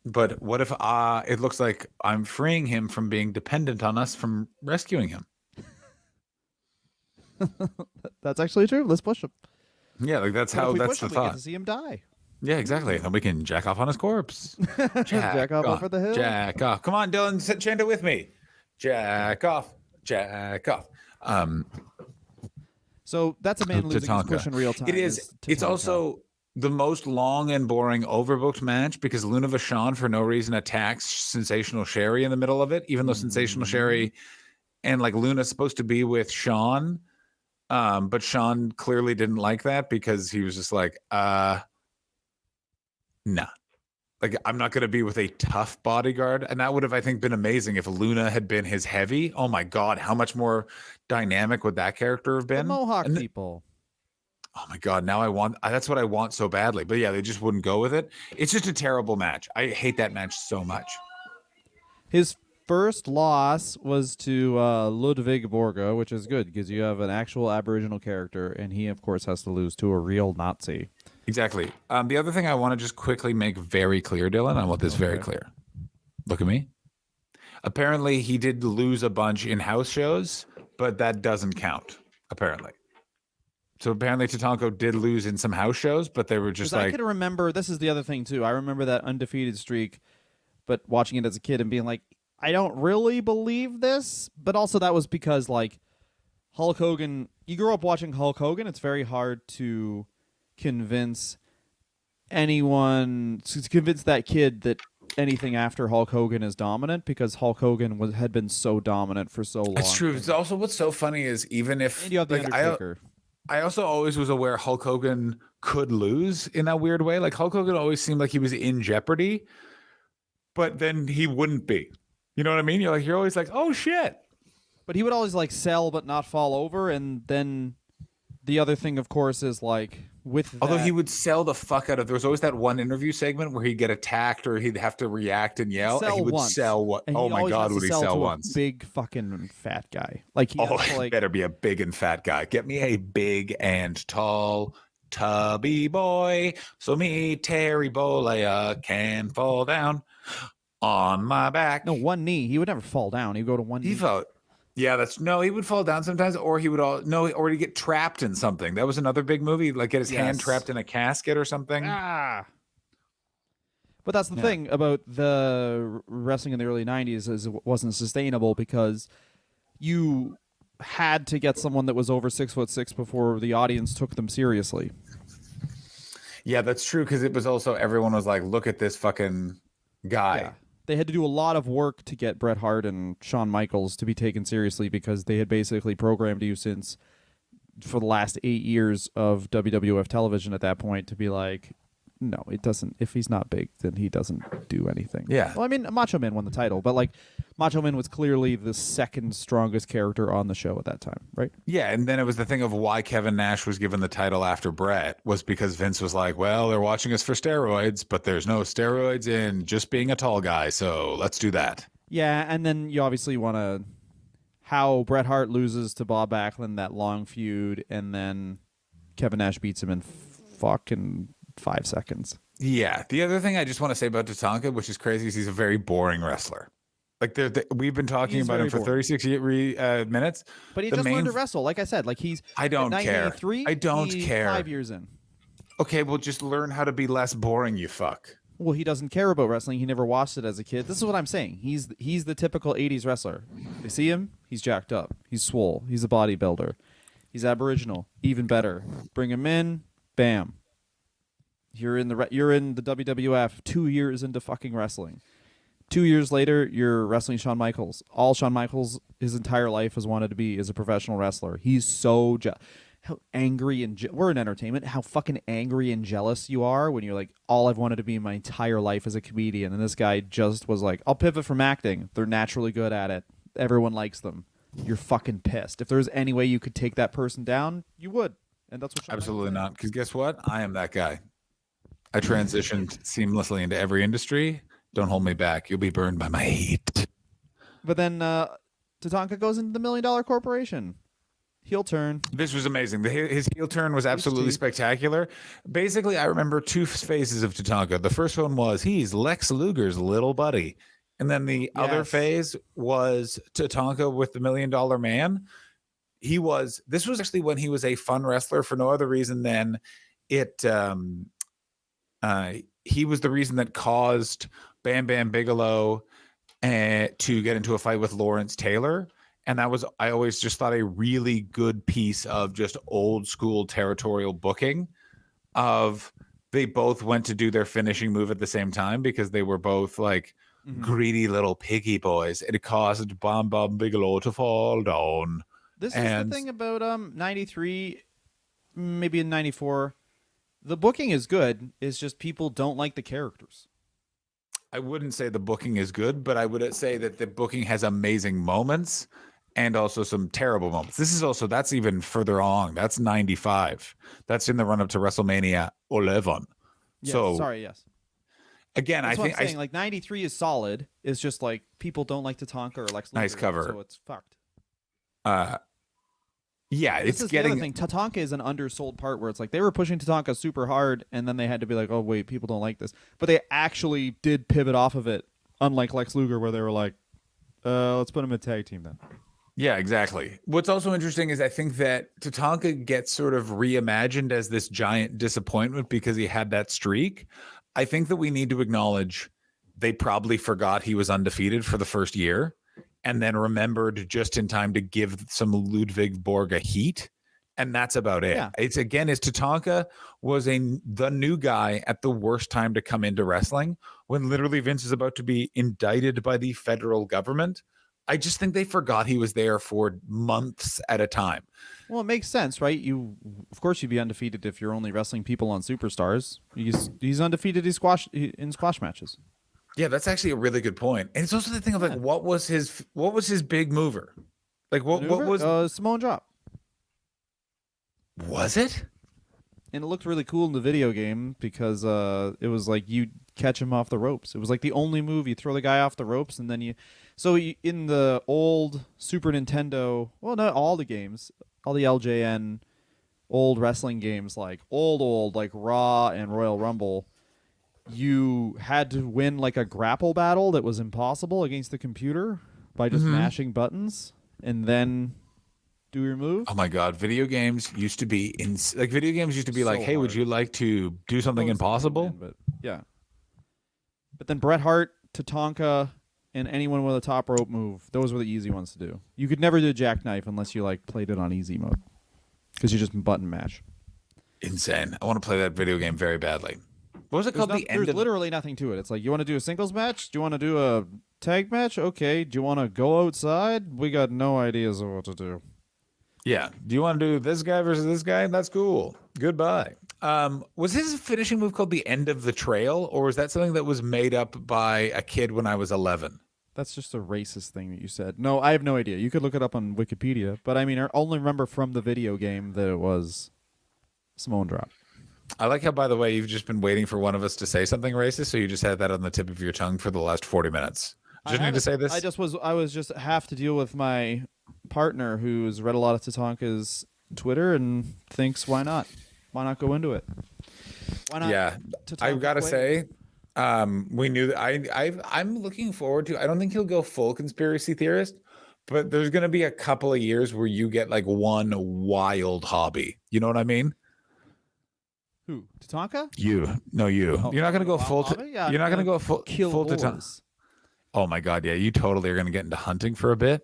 But what if it looks like I'm freeing him from being dependent on us from rescuing him? That's actually true. Let's push him. Yeah, like that's What how if we that's push the him, we get thought. to see him die. Yeah, exactly. And we can jack off on his corpse. Jack off over the hill. Jack off. Come on, Dylan, chant it with me. Jack off. Jack off. So that's a man losing his Tatanka. push in real time. It is. It's Tatanka. also the most long and boring overbooked match because Luna Vachon for no reason attacks Sensational Sherry in the middle of it, even though Sensational Sherry and like Luna's supposed to be with Sean. But Sean clearly didn't like that because he was just like, nah. Like, I'm not going to be with a tough bodyguard. And that would have, I think, been amazing if Luna had been his heavy. Oh my God, how much more dynamic would that character have the been? Mohawk And people. oh my God, now that's what I want so badly. But yeah, they just wouldn't go with it. It's just a terrible match. I hate that match so much. His first loss was to Ludwig Borga, which is good because you have an actual Aboriginal character, and he, of course, has to lose to a real Nazi. Exactly. The other thing I want to just quickly make very clear, Dylan, I want this very clear. Look at me. Apparently, he did lose a bunch in house shows, but that doesn't count, apparently. So apparently Tatanka did lose in some house shows, but they were just 'Cause I like... can remember, this is the other thing, too. I remember that undefeated streak, but watching it as a kid and being like, I don't really believe this. But also that was because, like, Hulk Hogan, you grew up watching Hulk Hogan, it's very hard to convince anyone, to convince that kid that anything after Hulk Hogan is dominant because Hulk Hogan had been so dominant for so long. It's true. It's also what's so funny is even if And you have the Undertaker. I also always was aware Hulk Hogan could lose in that weird way. Like Hulk Hogan always seemed like he was in jeopardy, but then he wouldn't be. You know what I mean? You're always like, oh shit. But he would always like sell but not fall over, and then the other thing, of course, is like Although he would sell the fuck out of. There was always that one interview segment where he'd get attacked or he'd have to react and yell. And he would sell what? Oh my god, would he sell once? Big fucking fat guy. Like he better be a big and fat guy. Get me a big and tall, tubby boy, so me Terry Bollea can fall down on my back. No, one knee. He would never fall down. He'd go to one knee. He felt. Yeah, he would fall down sometimes, or or he'd get trapped in something. That was another big movie, like get his hand trapped in a casket or something. But that's the thing about the wrestling in the early 90s is it wasn't sustainable because you had to get someone that was over 6'6" before the audience took them seriously. Yeah, that's true because it was also everyone was like, look at this fucking guy. Yeah. They had to do a lot of work to get Bret Hart and Shawn Michaels to be taken seriously because they had basically programmed you for the last 8 years of WWF television at that point to be like, no, it doesn't. If he's not big, then he doesn't do anything. Yeah. Well, I mean, Macho Man won the title, but like Macho Man was clearly the second strongest character on the show at that time, right? Yeah, and then it was the thing of why Kevin Nash was given the title after Bret was because Vince was like, well, they're watching us for steroids, but there's no steroids in just being a tall guy, so let's do that. Yeah, and then you obviously want to how Bret Hart loses to Bob Backlund, that long feud, and then Kevin Nash beats him in fucking 5 seconds. Yeah. The other thing I just want to say about Tatanka, which is crazy, is he's a very boring wrestler. Like we've been talking about him for 36 minutes. But he just learned to wrestle. Like I said, like he's I don't care. I don't care. 5 years in. Okay, well, just learn how to be less boring, you fuck. Well, he doesn't care about wrestling. He never watched it as a kid. This is what I'm saying. He's the typical 80s wrestler. They see him, he's jacked up. He's swole. He's a bodybuilder. He's Aboriginal. Even better. Bring him in, bam. You're in the WWF 2 years into fucking wrestling. 2 years later, you're wrestling Shawn Michaels. All Shawn Michaels his entire life has wanted to be is a professional wrestler. He's so how angry and we're in entertainment. How fucking angry and jealous you are when you're like, all I've wanted to be in my entire life as a comedian, and this guy just was like, I'll pivot from acting. They're naturally good at it. Everyone likes them. You're fucking pissed. If there's any way you could take that person down, you would. And that's what Shawn absolutely not. Because guess what? I am that guy. I transitioned seamlessly into every industry. Don't hold me back. You'll be burned by my heat. But then Tatanka goes into the $1 Million Corporation. Heel turn. This was amazing. His heel turn was absolutely spectacular. Basically, I remember two phases of Tatanka. The first one was he's Lex Luger's little buddy. And then the other phase was Tatanka with the $1 Million Man. This was actually when he was a fun wrestler for no other reason than he was the reason that caused Bam Bam Bigelow to get into a fight with Lawrence Taylor. And that was, I always just thought, a really good piece of just old school territorial booking of they both went to do their finishing move at the same time because they were both like greedy little piggy boys. It caused Bam Bam Bigelow to fall down. This is the thing about 93, maybe in 94. The booking is good. It's just people don't like the characters. I wouldn't say the booking is good, but I would say that the booking has amazing moments and also some terrible moments. That's even further on. That's 95. That's in the run up to WrestleMania 11. Yes, so sorry, yes. Again, that's what I'm saying, like 93 is solid. It's just like people don't like Tatanka or Lex Luger. Nice cover. So it's fucked. Yeah, this is getting. The other thing. Tatanka is an undersold part where it's like they were pushing Tatanka super hard, and then they had to be like, "Oh wait, people don't like this," but they actually did pivot off of it. Unlike Lex Luger, where they were like, "Let's put him in a tag team then." Yeah, exactly. What's also interesting is I think that Tatanka gets sort of reimagined as this giant disappointment because he had that streak. I think that we need to acknowledge they probably forgot he was undefeated for the first year and then remembered just in time to give some Ludwig Borg a heat and that's about it. Yeah. It's Tatanka was the new guy at the worst time to come into wrestling when literally Vince is about to be indicted by the federal government. I just think they forgot he was there for months at a time. Well, it makes sense, right? Of course, you'd be undefeated if you're only wrestling people on Superstars. He's undefeated in squash matches. Yeah, that's actually a really good point. And it's also the thing of like, what was his big mover? Like what was Samoan drop? Was it? And it looked really cool in the video game because it was like you catch him off the ropes. It was like the only move. You throw the guy off the ropes, and then in the old Super Nintendo, well, not all the games, all the LJN old wrestling games, like old, like Raw and Royal Rumble, you had to win like a grapple battle that was impossible against the computer by just mashing buttons and then do your move. Oh my god, video games used to be like, hey, would you like to do something impossible? But yeah. But then Bret Hart, Tatanka, and anyone with a top rope move, those were the easy ones to do. You could never do jackknife unless you like played it on easy mode because you just button mash. Insane. I want to play that video game very badly. What was it called? There's literally nothing to it. It's like, you want to do a singles match? Do you want to do a tag match? Okay. Do you want to go outside? We got no ideas of what to do. Yeah. Do you want to do this guy versus this guy? That's cool. Goodbye. Was his finishing move called the end of the trail, or was that something that was made up by a kid when I was 11? That's just a racist thing that you said. No, I have no idea. You could look it up on Wikipedia, but I mean, I only remember from the video game that it was Samoan drop. I like how, by the way, you've just been waiting for one of us to say something racist, so you just had that on the tip of your tongue for the last 40 minutes. Just need to say this. I was just have to deal with my partner who's read a lot of Tatanka's Twitter and thinks, why not go into it? Why not? Yeah, I've got to say, we knew that I'm looking forward to. I don't think he'll go full conspiracy theorist, but there's going to be a couple of years where you get like one wild hobby. You know what I mean? Who? Tatanka? You. Oh, you're not going to go full. Yeah, you're not going to go full bulls. Tatanka. Oh my god, yeah, you totally are going to get into hunting for a bit.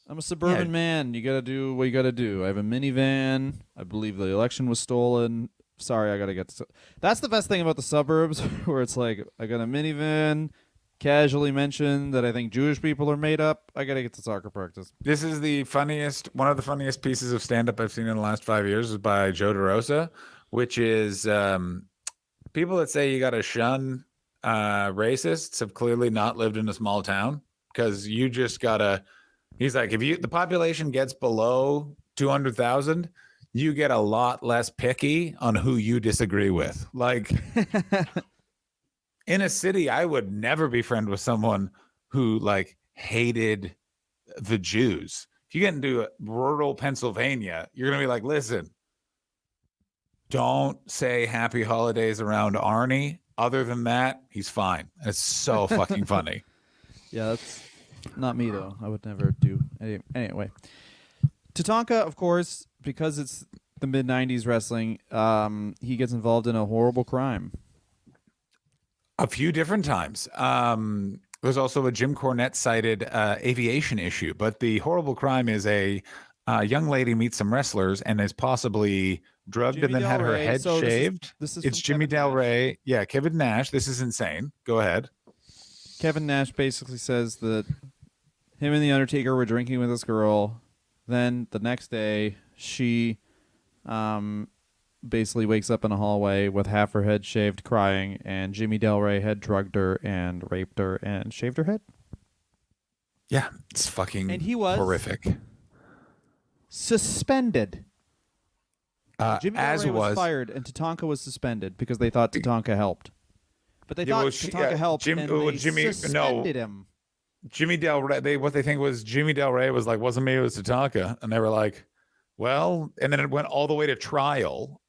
I'm a suburban man. You got to do what you got to do. I have a minivan. I believe the election was stolen. Sorry, I got to get to... That's the best thing about the suburbs, where it's like, I got a minivan, casually mentioned that I think Jewish people are made up. I got to get to soccer practice. This is one of the funniest pieces of stand-up I've seen in the last 5 years is by Joe DeRosa, which is people that say you got to shun racists have clearly not lived in a small town, because you just got to... He's like, if the population gets below 200,000, you get a lot less picky on who you disagree with. Like, in a city, I would never be friends with someone who like hated the Jews. If you get into rural Pennsylvania, you're gonna be like, listen, don't say happy holidays around Arnie. Other than that, he's fine. It's so fucking funny. Yeah, that's not me though. I would never do. Anyway, Tatanka, of course, because it's the mid-90s wrestling, he gets involved in a horrible crime. A few different times. There's also a Jim Cornette cited aviation issue, but the horrible crime is a young lady meets some wrestlers and is possibly drugged Jimmy and then Del had her Rey. head So shaved. This is It's from Jimmy Kevin Del Nash. Rey. Yeah, Kevin Nash. This is insane. Go ahead. Kevin Nash basically says that him and The Undertaker were drinking with this girl. Then the next day, she basically wakes up in a hallway with half her head shaved, crying, and Jimmy Del Rey had drugged her and raped her and shaved her head. Yeah, it's fucking And he was horrific. Suspended. Jimmy Del As Rey was was fired, and Tatanka was suspended because they thought Tatanka helped. But they Yeah, thought well, Tatanka helped, and they suspended him. Jimmy Del Rey. What they think was Jimmy Del Rey was like, wasn't me, it was Tatanka, and they were like, well, and then it went all the way to trial,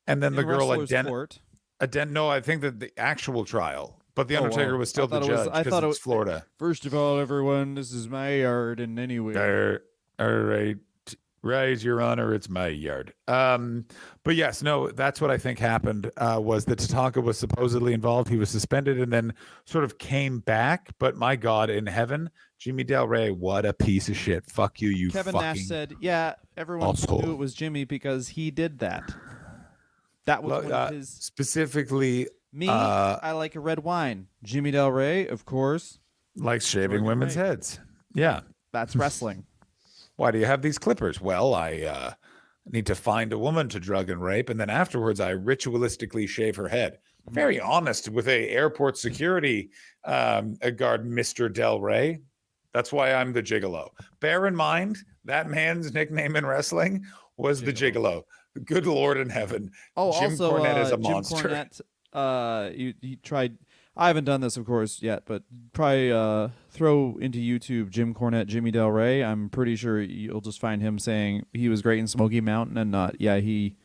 and then the girl no, I think that the actual trial, but the Undertaker was still the judge because it's Florida. First of all, everyone, this is my yard, and anyway, All right. Right, Your Honor, it's my yard. But yes, no, that's what I think happened. Was that Tatanka was supposedly involved? He was suspended and then sort of came back. But my God in heaven, Jimmy Del Rey, what a piece of shit! Fuck you, you Kevin fucking Nash said, "Yeah, everyone asshole." knew it was Jimmy because he did that. That was one of his. Specifically, Me, I like a red wine. Jimmy Del Rey, of course. like shaving Drug and women's rape. heads. Yeah. That's wrestling. Why do you have these clippers? Well, I need to find a woman to drug and rape, and then afterwards I ritualistically shave her head. Very honest with a airport security a guard, Mr. Del Rey. That's why I'm the gigolo. Bear in mind, that man's nickname in wrestling was the gigolo. Good Lord in heaven. Oh, Jim also, Cornette is a Jim monster. Cornette, he tried. I haven't done this, of course, yet, but probably throw into YouTube Jim Cornette, Jimmy Del Rey. I'm pretty sure you'll just find him saying he was great in Smoky Mountain and not. Yeah, he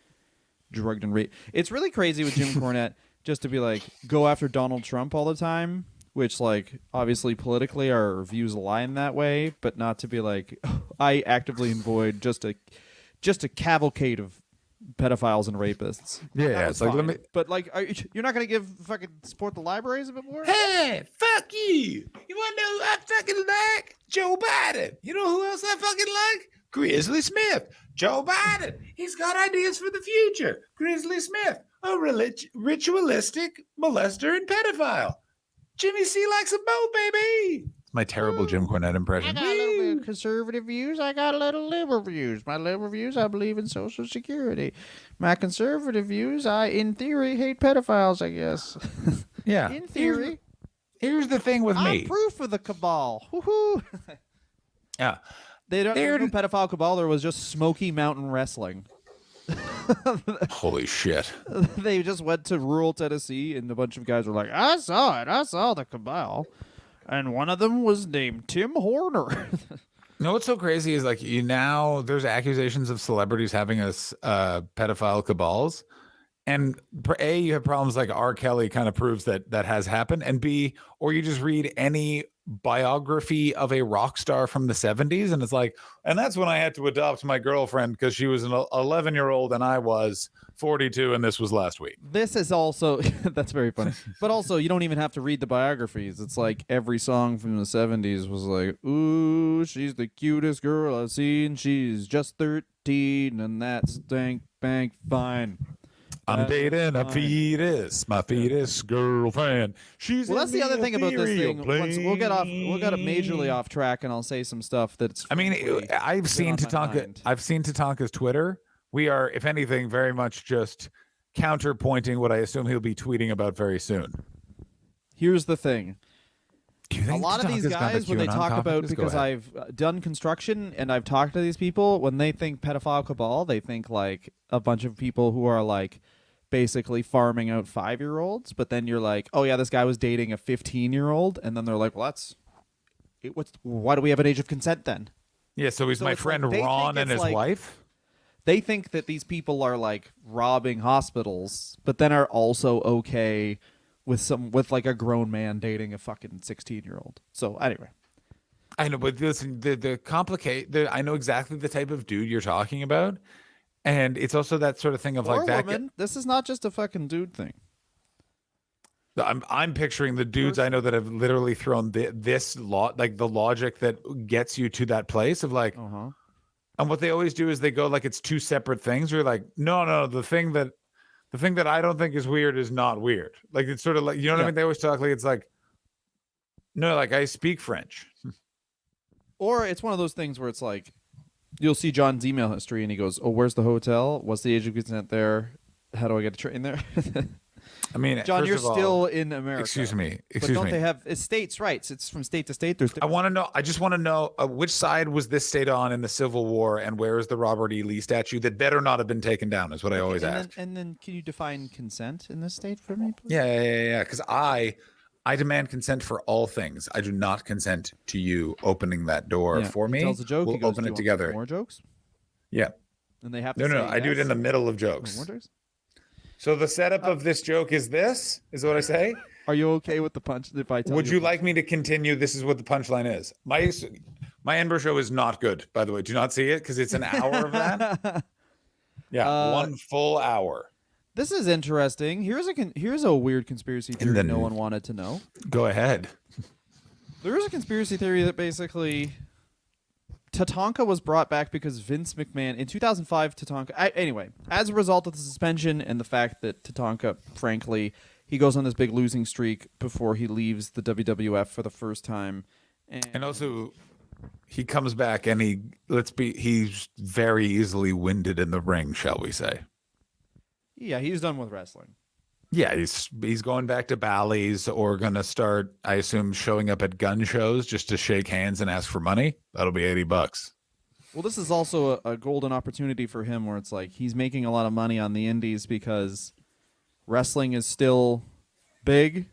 drugged and raped. It's really crazy with Jim Cornette just to be like, go after Donald Trump all the time, which, like, obviously politically our views align that way, but not to be like, I actively avoid just a cavalcade of pedophiles and rapists. Yeah, That it's was like, let fine. me. But like, you're not gonna give fucking support the libraries a bit more? Hey, fuck you. You want to know who I fucking like? Joe Biden. You know who else I fucking like? Grizzly Smith. Joe Biden. He's got ideas for the future. Grizzly Smith, a ritualistic molester and pedophile. Jimmy C likes them both, baby. It's my terrible Jim Cornette impression. I got a little bit of conservative views. I got a little liberal views. My liberal views, I believe in Social Security. My conservative views, I, in theory, hate pedophiles, I guess. Yeah. In theory. Here's the thing with me. I'm proof of the cabal. Woohoo! Yeah. There's no pedophile cabal. There was just Smoky Mountain Wrestling. Holy shit. They just went to rural Tennessee, and a bunch of guys were like, I saw it. I saw the cabal. And one of them was named Tim Horner. You know what's so crazy is like there's accusations of celebrities having us pedophile cabals, and A, you have problems like R. Kelly kind of proves that has happened, and B, or you just read any biography of a rock star from the 70s, and it's like, and that's when I had to adopt my girlfriend because she was an 11-year-old and I was 42, and this was last week. This is also that's very funny. But also, you don't even have to read the biographies. It's like every song from the 70s was like, ooh, she's the cutest girl I've seen. She's just 13, and that's stank bank fine. I'm dating a fetus, my fetus girlfriend. She's Well, that's the other thing about this thing. Plane. We'll get majorly off track, and I'll say some stuff that's. I mean, frankly I've seen been on my Tatanka. mind. I've seen Tatanka's Twitter. We are, if anything, very much just counterpointing what I assume he'll be tweeting about very soon. Here's the thing. Do you think A lot of these Tatanka's got guys, the when they QAnon talk topic? about, Just go because ahead. I've done construction and I've talked to these people, when they think pedophile cabal, they think like a bunch of people who are like basically farming out 5-year-olds. But then you're like, oh yeah, this guy was dating a 15-year-old, and then they're like, well, why do we have an age of consent then? Yeah, so he's my it's friend like they Ron think and it's his like- wife. They think that these people are like robbing hospitals, but then are also okay with like a grown man dating a fucking 16-year-old. So anyway. I know, but listen, I know exactly the type of dude you're talking about, and it's also that sort of thing of Or like that. woman. This is not just a fucking dude thing. I'm picturing the dudes I know that have literally thrown like the logic that gets you to that place of like, Uh-huh. and what they always do is they go like it's two separate things. You're like, no, the thing that I don't think is weird is not weird. Like it's sort of like, you know what I Yeah. mean? They always talk like it's like, no, like I speak French. Or it's one of those things where it's like, you'll see John's email history and he goes, oh, where's the hotel? What's the age of consent there? How do I get a train there? I mean, John, first you're of all, still in America. Excuse me. But don't they have it's states' rights? It's from state to state. There's I just want to know which side was this state on in the Civil War, and where is the Robert E. Lee statue that better not have been taken down? Is what I always ask. And then can you define consent in this state for me, please? Yeah. Because I demand consent for all things. I do not consent to you opening that door Yeah. for He me. tells a joke. We'll he goes, open "Do it you want together. more jokes? Yeah. And they have to No. say I do it in the yes? middle of Oh, jokes. more jokes? So the setup of this joke is this. Is what I say. Are you okay with the punch if I tell Would you? you like me to continue? This is what the punchline is. My My Ember show is not good, by the way. Do not see it because it's an hour of that. Yeah, 1 full hour. This is interesting. Here's a weird conspiracy theory no one wanted to know. Go ahead. There is a conspiracy theory that basically Tatanka was brought back because Vince McMahon in 2005. Anyway, as a result of the suspension and the fact that Tatanka, frankly, he goes on this big losing streak before he leaves the WWF for the first time, and also he comes back and he's very easily winded in the ring, shall we say? Yeah, he's done with wrestling. Yeah, he's going back to Bally's or gonna start, I assume, showing up at gun shows just to shake hands and ask for money. That'll be $80. Well, this is also a golden opportunity for him where it's like he's making a lot of money on the indies because wrestling is still big.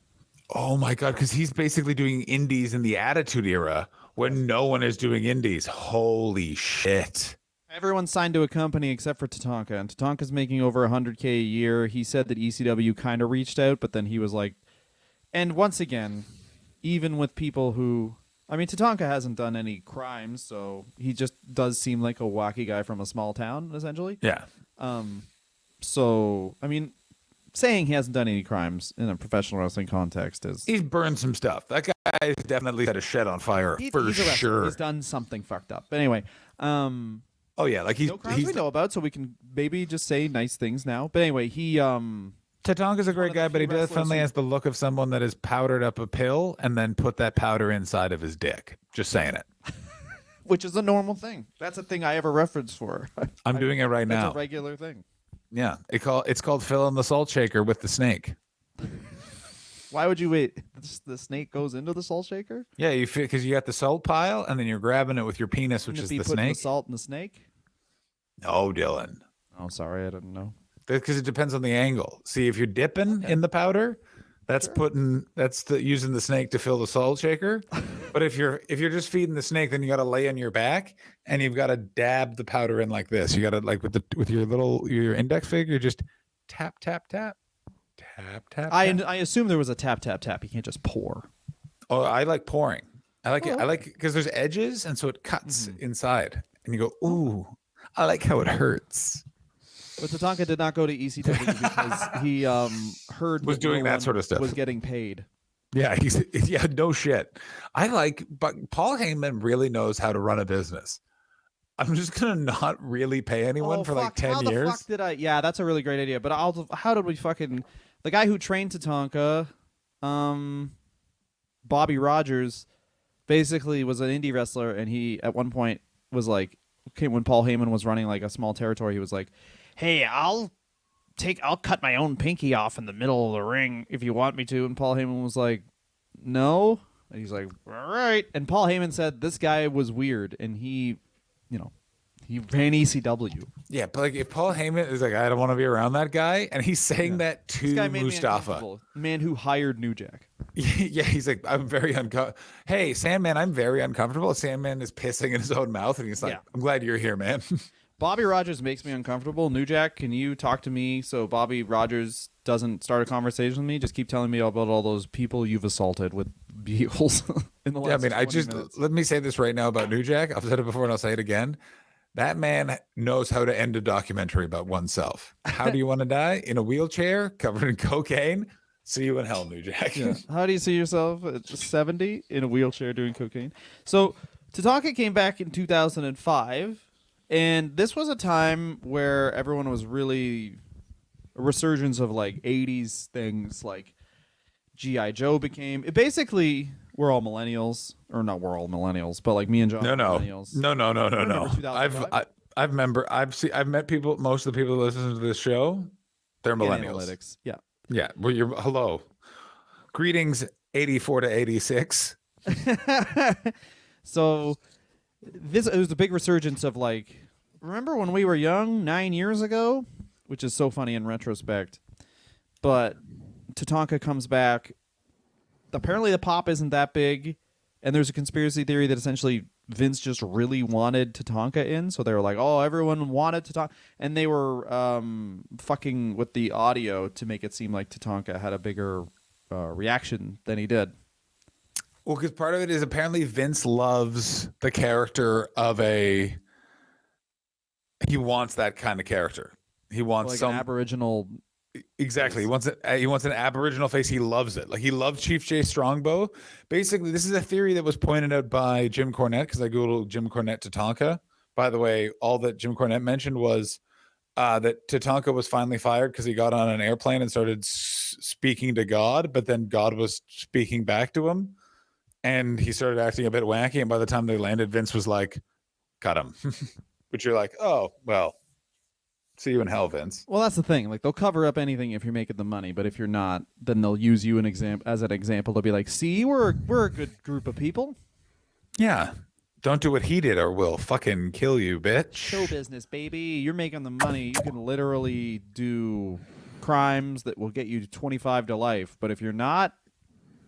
Oh my God, because he's basically doing indies in the Attitude Era when no one is doing indies. Holy shit. Everyone's signed to a company except for Tatanka, and Tatanka's making over $100K a year. He said that ECW kind of reached out, but then he was like, and once again, even with people who, I mean, Tatanka hasn't done any crimes, so he just does seem like a wacky guy from a small town, essentially. Yeah. So, I mean, saying he hasn't done any crimes in a professional wrestling context is... He's burned some stuff. That guy's definitely had a shed on fire for sure. He's done something fucked up. But anyway, oh yeah, like no crimes we know about, so we can maybe just say nice things now. But anyway, Tatanka's a great guy, but he definitely has the look of someone that has powdered up a pill and then put that powder inside of his dick. Just saying it. Which is a normal thing. That's a thing I have a reference for. I'm doing it right now. It's a regular thing. Yeah, it's called Phil and the Salt Shaker with the snake. Why would you wait? The snake goes into the salt shaker? Yeah, because you got the salt pile, and then you're grabbing it with your penis, which is the snake. The salt in the snake? No, Dylan. Oh, sorry, I didn't know. Because it depends on the angle. See, if you're dipping in the powder, that's using the snake to fill the salt shaker. But if you're just feeding the snake, then you got to lay on your back and you've got to dab the powder in like this. You got to like with your index finger, just tap tap tap tap tap. I assume there was a tap tap tap. You can't just pour. Oh, I like pouring. I like it. I like it because there's edges, and so it cuts inside, and you go, ooh. I like how it hurts. But Tatanka did not go to ECW because he heard was doing that sort of stuff. Was getting paid. Yeah, no shit. But Paul Heyman really knows how to run a business. I'm just gonna not really pay anyone for like 10 years. Fuck did I? Yeah, that's a really great idea. But how did we fucking the guy who trained Tatanka, Bobby Rogers, basically was an indie wrestler, and he at one point was like. Okay, when Paul Heyman was running like a small territory, he was like, "Hey, I'll cut my own pinky off in the middle of the ring if you want me to." And Paul Heyman was like, "No." And he's like, "All right." And Paul Heyman said this guy was weird, and he ran ECW. Yeah, but like if Paul Heyman is like, "I don't want to be around that guy," and he's saying that to Mustafa, man who hired New Jack. Yeah, he's like, I'm very uncomfortable. Hey, Sandman, I'm very uncomfortable. Sandman is pissing in his own mouth, and he's like, I'm glad you're here, man. Bobby Rogers makes me uncomfortable. New Jack, can you talk to me so Bobby Rogers doesn't start a conversation with me? Just keep telling me about all those people you've assaulted with vehicles in the last 20 minutes. Let me say this right now about New Jack. I've said it before, and I'll say it again. That man knows how to end a documentary about oneself. How do you want to die? In a wheelchair, covered in cocaine? See you in hell, New Jack. Yeah. How do you see yourself at 70 in a wheelchair doing cocaine? So Tatanka came back in 2005, and this was a time where everyone was really a resurgence of like 80s things, like G.I. Joe became. Basically, we're all millennials, or not we're all millennials, but like me and John are millennials. No. I've met people. Most of the people that listen to this show, they're millennials. Analytics. Yeah. Yeah, well, hello. Greetings, 84 to 86. So it was a big resurgence of like, remember when we were young 9 years ago? Which is so funny in retrospect. But Tatanka comes back. Apparently the pop isn't that big. And there's a conspiracy theory that essentially Vince just really wanted Tatanka in, so they were like, "Oh, everyone wanted Tatanka," and they were fucking with the audio to make it seem like Tatanka had a bigger reaction than he did. Well, because part of it is apparently Vince loves the character of a. He wants that kind of character. He wants Like some an Aboriginal. exactly. He face. wants it. He wants an Aboriginal face. He loves it. Like he loved Chief Jay Strongbow. Basically, this is a theory that was pointed out by Jim Cornette because I googled Jim Cornette Tatanka. By the way, all that Jim Cornette mentioned was that Tatanka was finally fired because he got on an airplane and started speaking to God, but then God was speaking back to him, and he started acting a bit wacky. And by the time they landed, Vince was like, "Cut him." But you're like, "Oh well, see you in hell, Vince." Well, that's the thing. Like they'll cover up anything if you're making the money, but if you're not, then they'll use you as an example to be like, "See, we're a good group of people." Yeah. Don't do what he did or we'll fucking kill you, bitch. Show business, baby. You're making the money. You can literally do crimes that will get you 25 to life. But if you're not,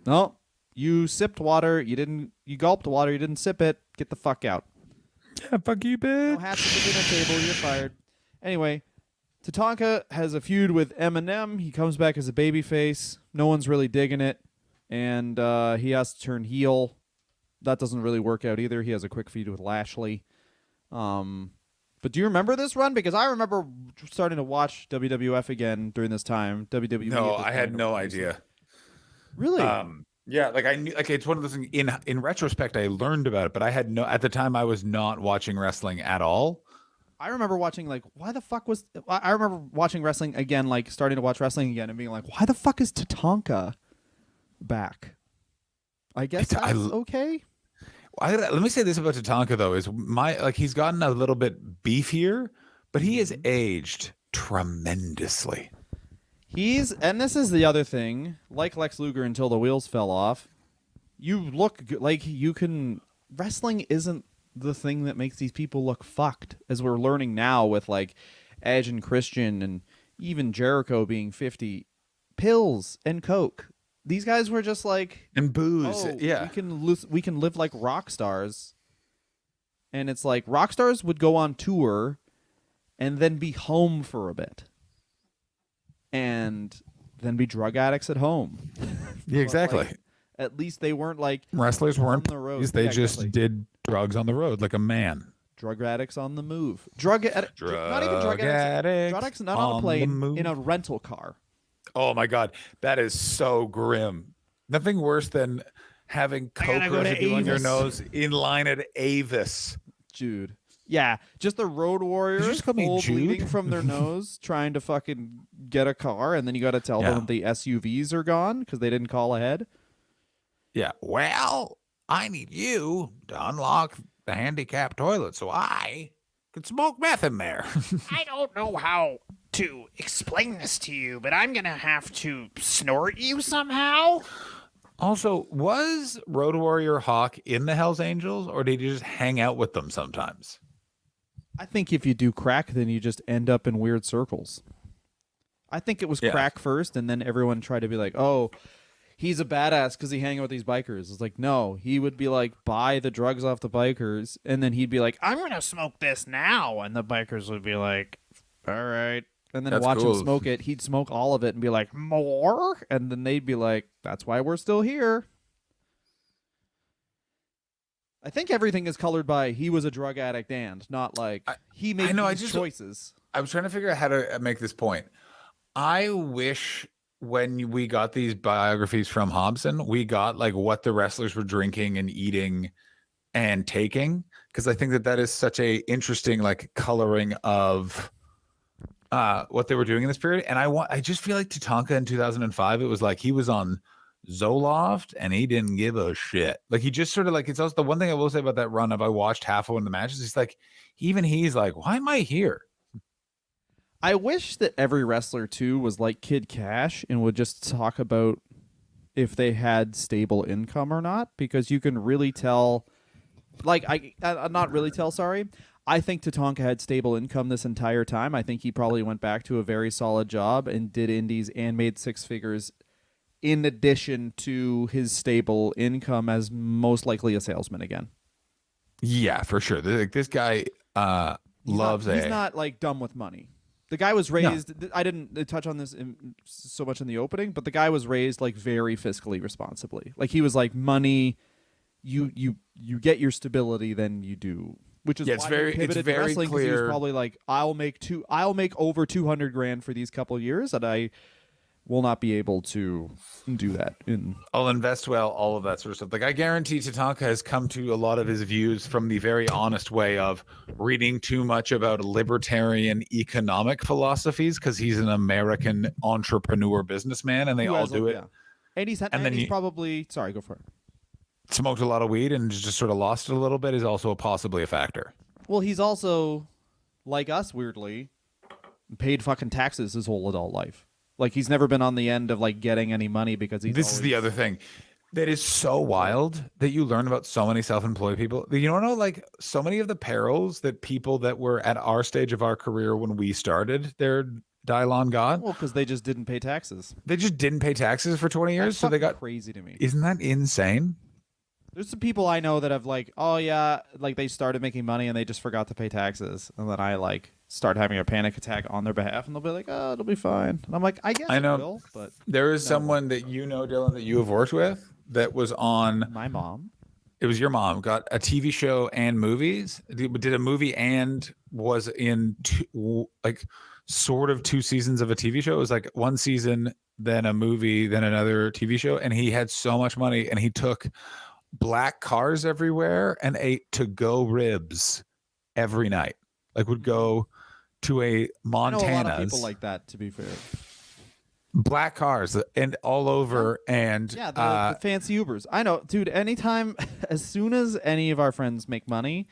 no, you sipped water. You gulped water. You didn't sip it. Get the fuck out. Yeah, fuck you, bitch. No hats at the dinner table. You're fired. Anyway, Tatanka has a feud with Eminem. He comes back as a babyface. No one's really digging it. And he has to turn heel. That doesn't really work out either. He has a quick feud with Lashley. But do you remember this run? Because I remember starting to watch WWF again during this time. WWE. No, at this I had point, no obviously. idea. Really? Yeah, like I knew, like it's one of those things. In retrospect, I learned about it, but I had no. At the time, I was not watching wrestling at all. I remember watching like, why the fuck was? I remember watching wrestling again, like starting to watch wrestling again, and being like, why the fuck is Tatanka back? I guess that's okay. Let me say this about Tatanka though: is he's gotten a little bit beefier, but he has aged tremendously. And this is the other thing, like Lex Luger until the wheels fell off. You look like you can. Wrestling isn't the thing that makes these people look fucked, as we're learning now with like Edge and Christian and even Jericho being 50. Pills and coke. These guys were just like, And booze, oh, yeah. we can live like rock stars. And it's like rock stars would go on tour and then be home for a bit. And then be drug addicts at home. Yeah, exactly. Like, at least they weren't like Wrestlers weren't on the road. They Yeah, just exactly. did drugs on the road like a man. Drug addicts on the move. Not even drug addicts. Drug addicts not on a the plane, move. in a rental car. Oh my god, that is so grim. Nothing worse than having coke gotta go to residue on your Avis. nose in line at Avis. Jude. Yeah, just the road warriors just call me full Jude? bleeding from their nose trying to fucking get a car, and then you got to tell Yeah. them the SUVs are gone because they didn't call ahead. Yeah. Well, I need you to unlock the handicap toilet so I can smoke meth in there. I don't know how to explain this to you, but I'm gonna have to snort you somehow. Also, was Road Warrior Hawk in the Hells Angels or did he just hang out with them sometimes? I think if you do crack, then you just end up in weird circles. I think it was Yeah. crack first, and then everyone tried to be like, oh, he's a badass because he hang out with these bikers. It's like, no, he would be like, buy the drugs off the bikers, and then he'd be like, I'm gonna smoke this now, and the bikers would be like, all right. and then That's watch cool. him smoke it. He'd smoke all of it and be like, more? And then they'd be like, that's why we're still here. I think everything is colored by he was a drug addict and not like he made these choices. I was trying to figure out how to make this point. I wish when we got these biographies from Hobson, we got like what the wrestlers were drinking and eating and taking, because I think that is such a interesting like coloring of what they were doing in this period. And I just feel like Tatanka in 2005, it was like he was on Zoloft and he didn't give a shit. Like he just sort of like, it's also the one thing I will say about that run of I watched half of one of the matches. He's like, he's like, why am I here? I wish that every wrestler too was like Kid Cash and would just talk about if they had stable income or not, because you can really tell. Like not really tell. Sorry, I think Tatanka had stable income this entire time. I think he probably went back to a very solid job and did indies and made six figures, in addition to his stable income as most likely a salesman again. Yeah, for sure. This guy He's loves not, a. He's not like dumb with money. The guy was raised. I didn't touch on this so much in the opening, but the guy was raised like very fiscally responsibly. Like he was like, money, you get your stability, then you do. Which is why he pivoted to wrestling, because he was probably like, I'll make over 200 grand for these couple years, and I will not be able to do that. I'll invest well, all of that sort of stuff. Like I guarantee Tatanka has come to a lot of his views from the very honest way of reading too much about libertarian economic philosophies, because he's an American entrepreneur businessman, and they all do it. Yeah. And he's probably sorry, go for it. Smoked a lot of weed and just sort of lost it a little bit is also possibly a factor. Well, he's also, like us, weirdly, paid fucking taxes his whole adult life. Like he's never been on the end of like getting any money because he's. This is the other thing that is so wild that you learn about so many self-employed people. You don't know, like so many of the perils that people that were at our stage of our career when we started their Dylon got. Well, because they just didn't pay taxes. They just didn't pay taxes for 20 years, so they got crazy to me. Isn't that insane? There's some people I know that have like, oh yeah, like they started making money and they just forgot to pay taxes, and then I like start having a panic attack on their behalf, and they'll be like, oh, it'll be fine. And I'm like, I guess I know. It will, but there is someone that you know, Dylan, that you have worked with that was on. My mom. It was your mom. Got a TV show and movies. Did a movie and was in sort of 2 seasons of a TV show. It was like 1 season, then a movie, then another TV show, and he had so much money, and he took black cars everywhere and ate to-go ribs every night. Like would go to a Montana's. I know a lot of people like that, to be fair. Black cars and all over, and yeah, the fancy Ubers. I know, dude. Anytime, as soon as any of our friends make money,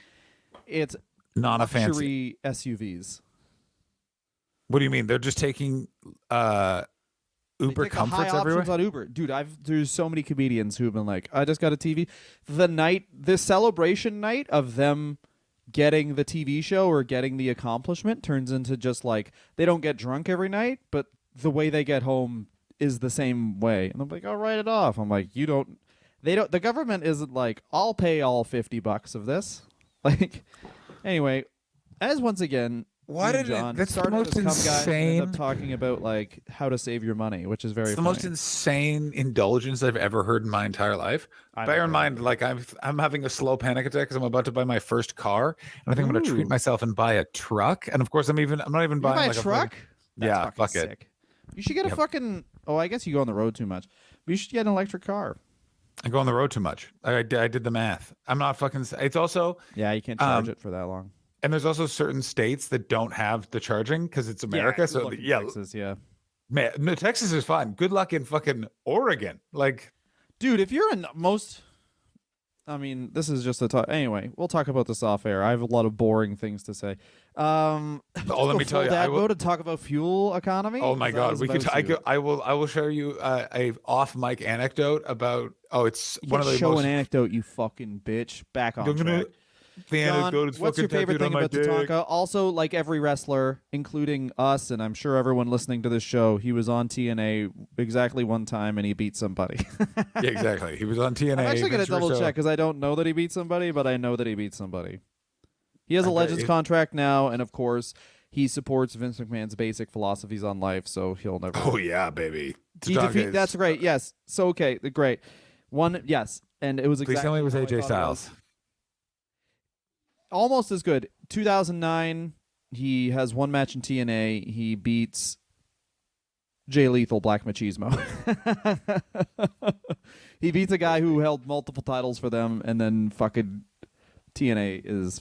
it's not a luxury SUVs. What do you mean? They're just taking Uber comforts high everywhere. Options on Uber, dude. There's so many comedians who've been like, I just got a TV. The celebration night of them getting the TV show or getting the accomplishment turns into just like they don't get drunk every night, but the way they get home is the same way. And I'm like, I'll write it off. I'm like, the government isn't like, I'll pay all $50 of this. Like, anyway, as once again, why did John that's started the most as some guys and insane ended up talking about like how to save your money, which is very it's the funny. most insane indulgence I've ever heard in my entire life. Bear in mind, like I'm having a slow panic attack because I'm about to buy my first car, and I think I'm going to treat myself and buy a truck. And of course, I'm not even buying like a truck. Yeah, fuck sick. it. You should get a fucking. Oh, I guess you go on the road too much. But you should get an electric car. I go on the road too much. I did the math. I'm not fucking. It's also you can't charge it for that long. And there's also certain states that don't have the charging because it's America. Yeah, so Texas, man, no, Texas is fine. Good luck in fucking Oregon. Like, dude, if you're in most, I mean, this is just a talk. Anyway, we'll talk about this off air. I have a lot of boring things to say. Let me tell you, I will to talk about fuel economy. Oh my god, we could. I will share you a off mic anecdote about. Oh, it's you one of the show most. An anecdote, you fucking bitch. Back on track. The John, anecdote is what's your fucking favorite thing about Tatanka? Also, like every wrestler, including us, and I'm sure everyone listening to this show, he was on TNA exactly one time and he beat somebody. Yeah, exactly. He was on TNA. I'm actually going to double check because I don't know that he beat somebody, but I know that he beat somebody. He has a Legends contract now, and of course, he supports Vince McMahon's basic philosophies on life, so he'll never. Oh yeah, baby. That's great. Yes. So okay, great. Yes, and it was exactly. Please tell me it was AJ Styles. Almost as good. 2009, he has one match in TNA. He beats Jay Lethal, Black Machismo. He beats a guy who held multiple titles for them, and then fucking TNA is...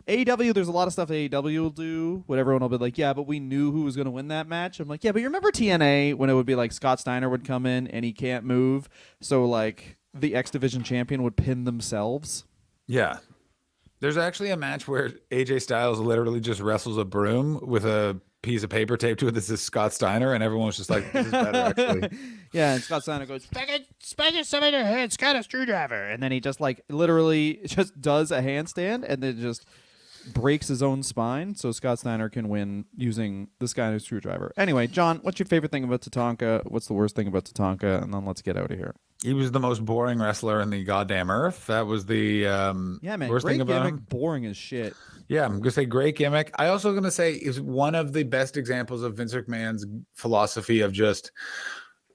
AEW, there's a lot of stuff AEW will do, what everyone will be like, yeah, but we knew who was going to win that match. I'm like, yeah, but you remember TNA when it would be like Scott Steiner would come in and he can't move, so like the X Division champion would pin themselves? Yeah. There's actually a match where AJ Styles literally just wrestles a broom with a piece of paper taped to it that says Scott Steiner, and everyone's just like, this is better, actually. Yeah, and Scott Steiner goes, Spike it, some in your head, Scott a screwdriver. and then he just like literally just does a handstand and then just breaks his own spine so Scott Steiner can win using this guy as a screwdriver. Anyway, John, what's your favorite thing about Tatanka? What's the worst thing about Tatanka? And then let's get out of here. He was the most boring wrestler in the goddamn earth. That was the Yeah, man. worst Great thing about gimmick, him. boring as shit. Yeah, I'm gonna say great gimmick. I also gonna say is one of the best examples of Vince McMahon's philosophy of just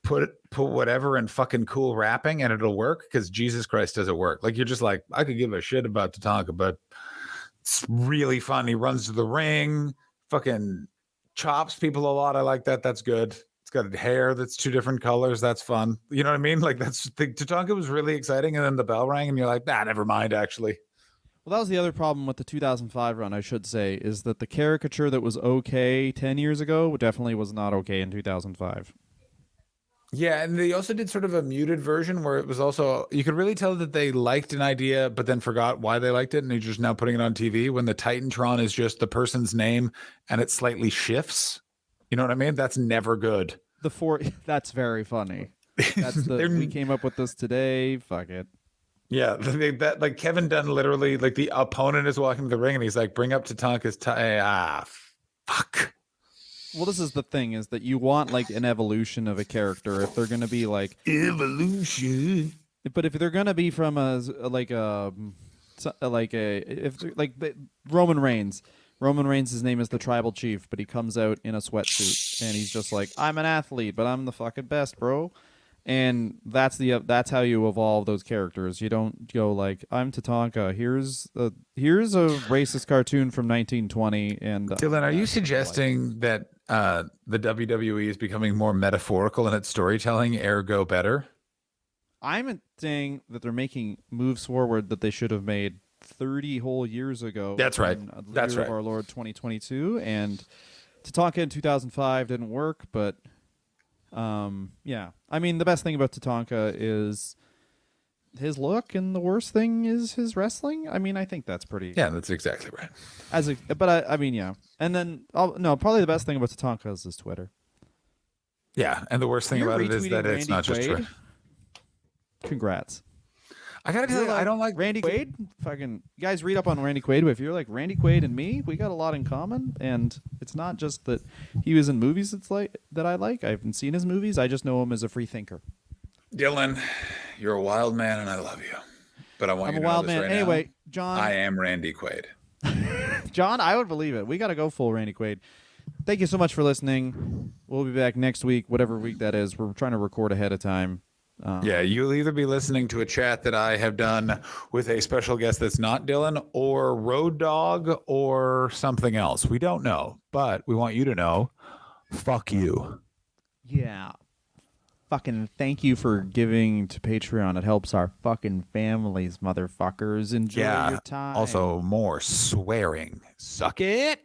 put whatever in fucking cool wrapping and it'll work, because Jesus Christ does it work. Like, you're just like, I could give a shit about Tatanka, but it's really fun. He runs to the ring, fucking chops people a lot. I like that. That's good. It's got hair that's two different colors. That's fun. You know what I mean? Like, Tatanka was really exciting, and then the bell rang and you're like, nah, never mind, actually. Well, that was the other problem with the 2005 run, I should say, is that the caricature that was okay 10 years ago definitely was not okay in 2005. Yeah, and they also did sort of a muted version where it was also, you could really tell that they liked an idea but then forgot why they liked it, and they're just now putting it on TV when the Titantron is just the person's name and it slightly shifts. You know what I mean? That's never good. That's very funny. That's we came up with this today. Fuck it. Yeah, that like Kevin Dunn literally, like, the opponent is walking to the ring and he's like, bring up Tatanka's fuck. Well, this is the thing, is that you want like an evolution of a character if they're going to be like evolution. But if they're going to be from Roman Reigns. Roman Reigns' name is the Tribal Chief, but he comes out in a sweatsuit and he's just like, I'm an athlete, but I'm the fucking best, bro. And that's how you evolve those characters. You don't go like, I'm Tatanka. Here's a racist cartoon from 1920. And Dylan, are you suggesting that the WWE is becoming more metaphorical in its storytelling, ergo better? I'm saying that they're making moves forward that they should have made 30 whole years ago. That's right. That's year right. Of our Lord 2022, and Tatanka in 2005 didn't work, but yeah. I mean, the best thing about Tatanka is his look, and the worst thing is his wrestling. I mean, I think that's pretty. Yeah, that's exactly right. I mean, yeah. And then, probably the best thing about Tatanka is his Twitter. Yeah, and the worst thing You're about it is that retweeting it's not just Randy Twitter. Quaid? Congrats. I gotta tell you, I don't like Randy Quaid. Fucking, you guys read up on Randy Quaid. But if you're like Randy Quaid and me, we got a lot in common. And it's not just that he was in movies that I like. I haven't seen his movies. I just know him as a free thinker. Dylan, you're a wild man, and I love you. But I'm a wild man. Right anyway, now, John. I am Randy Quaid. John, I would believe it. We got to go full Randy Quaid. Thank you so much for listening. We'll be back next week, whatever week that is. We're trying to record ahead of time. Yeah, you'll either be listening to a chat that I have done with a special guest that's not Dylan, or Road Dog, or something else. We don't know, but we want you to know. Fuck you. Yeah. Fucking thank you for giving to Patreon. It helps our fucking families, motherfuckers. Enjoy your time. Also, more swearing. Suck it.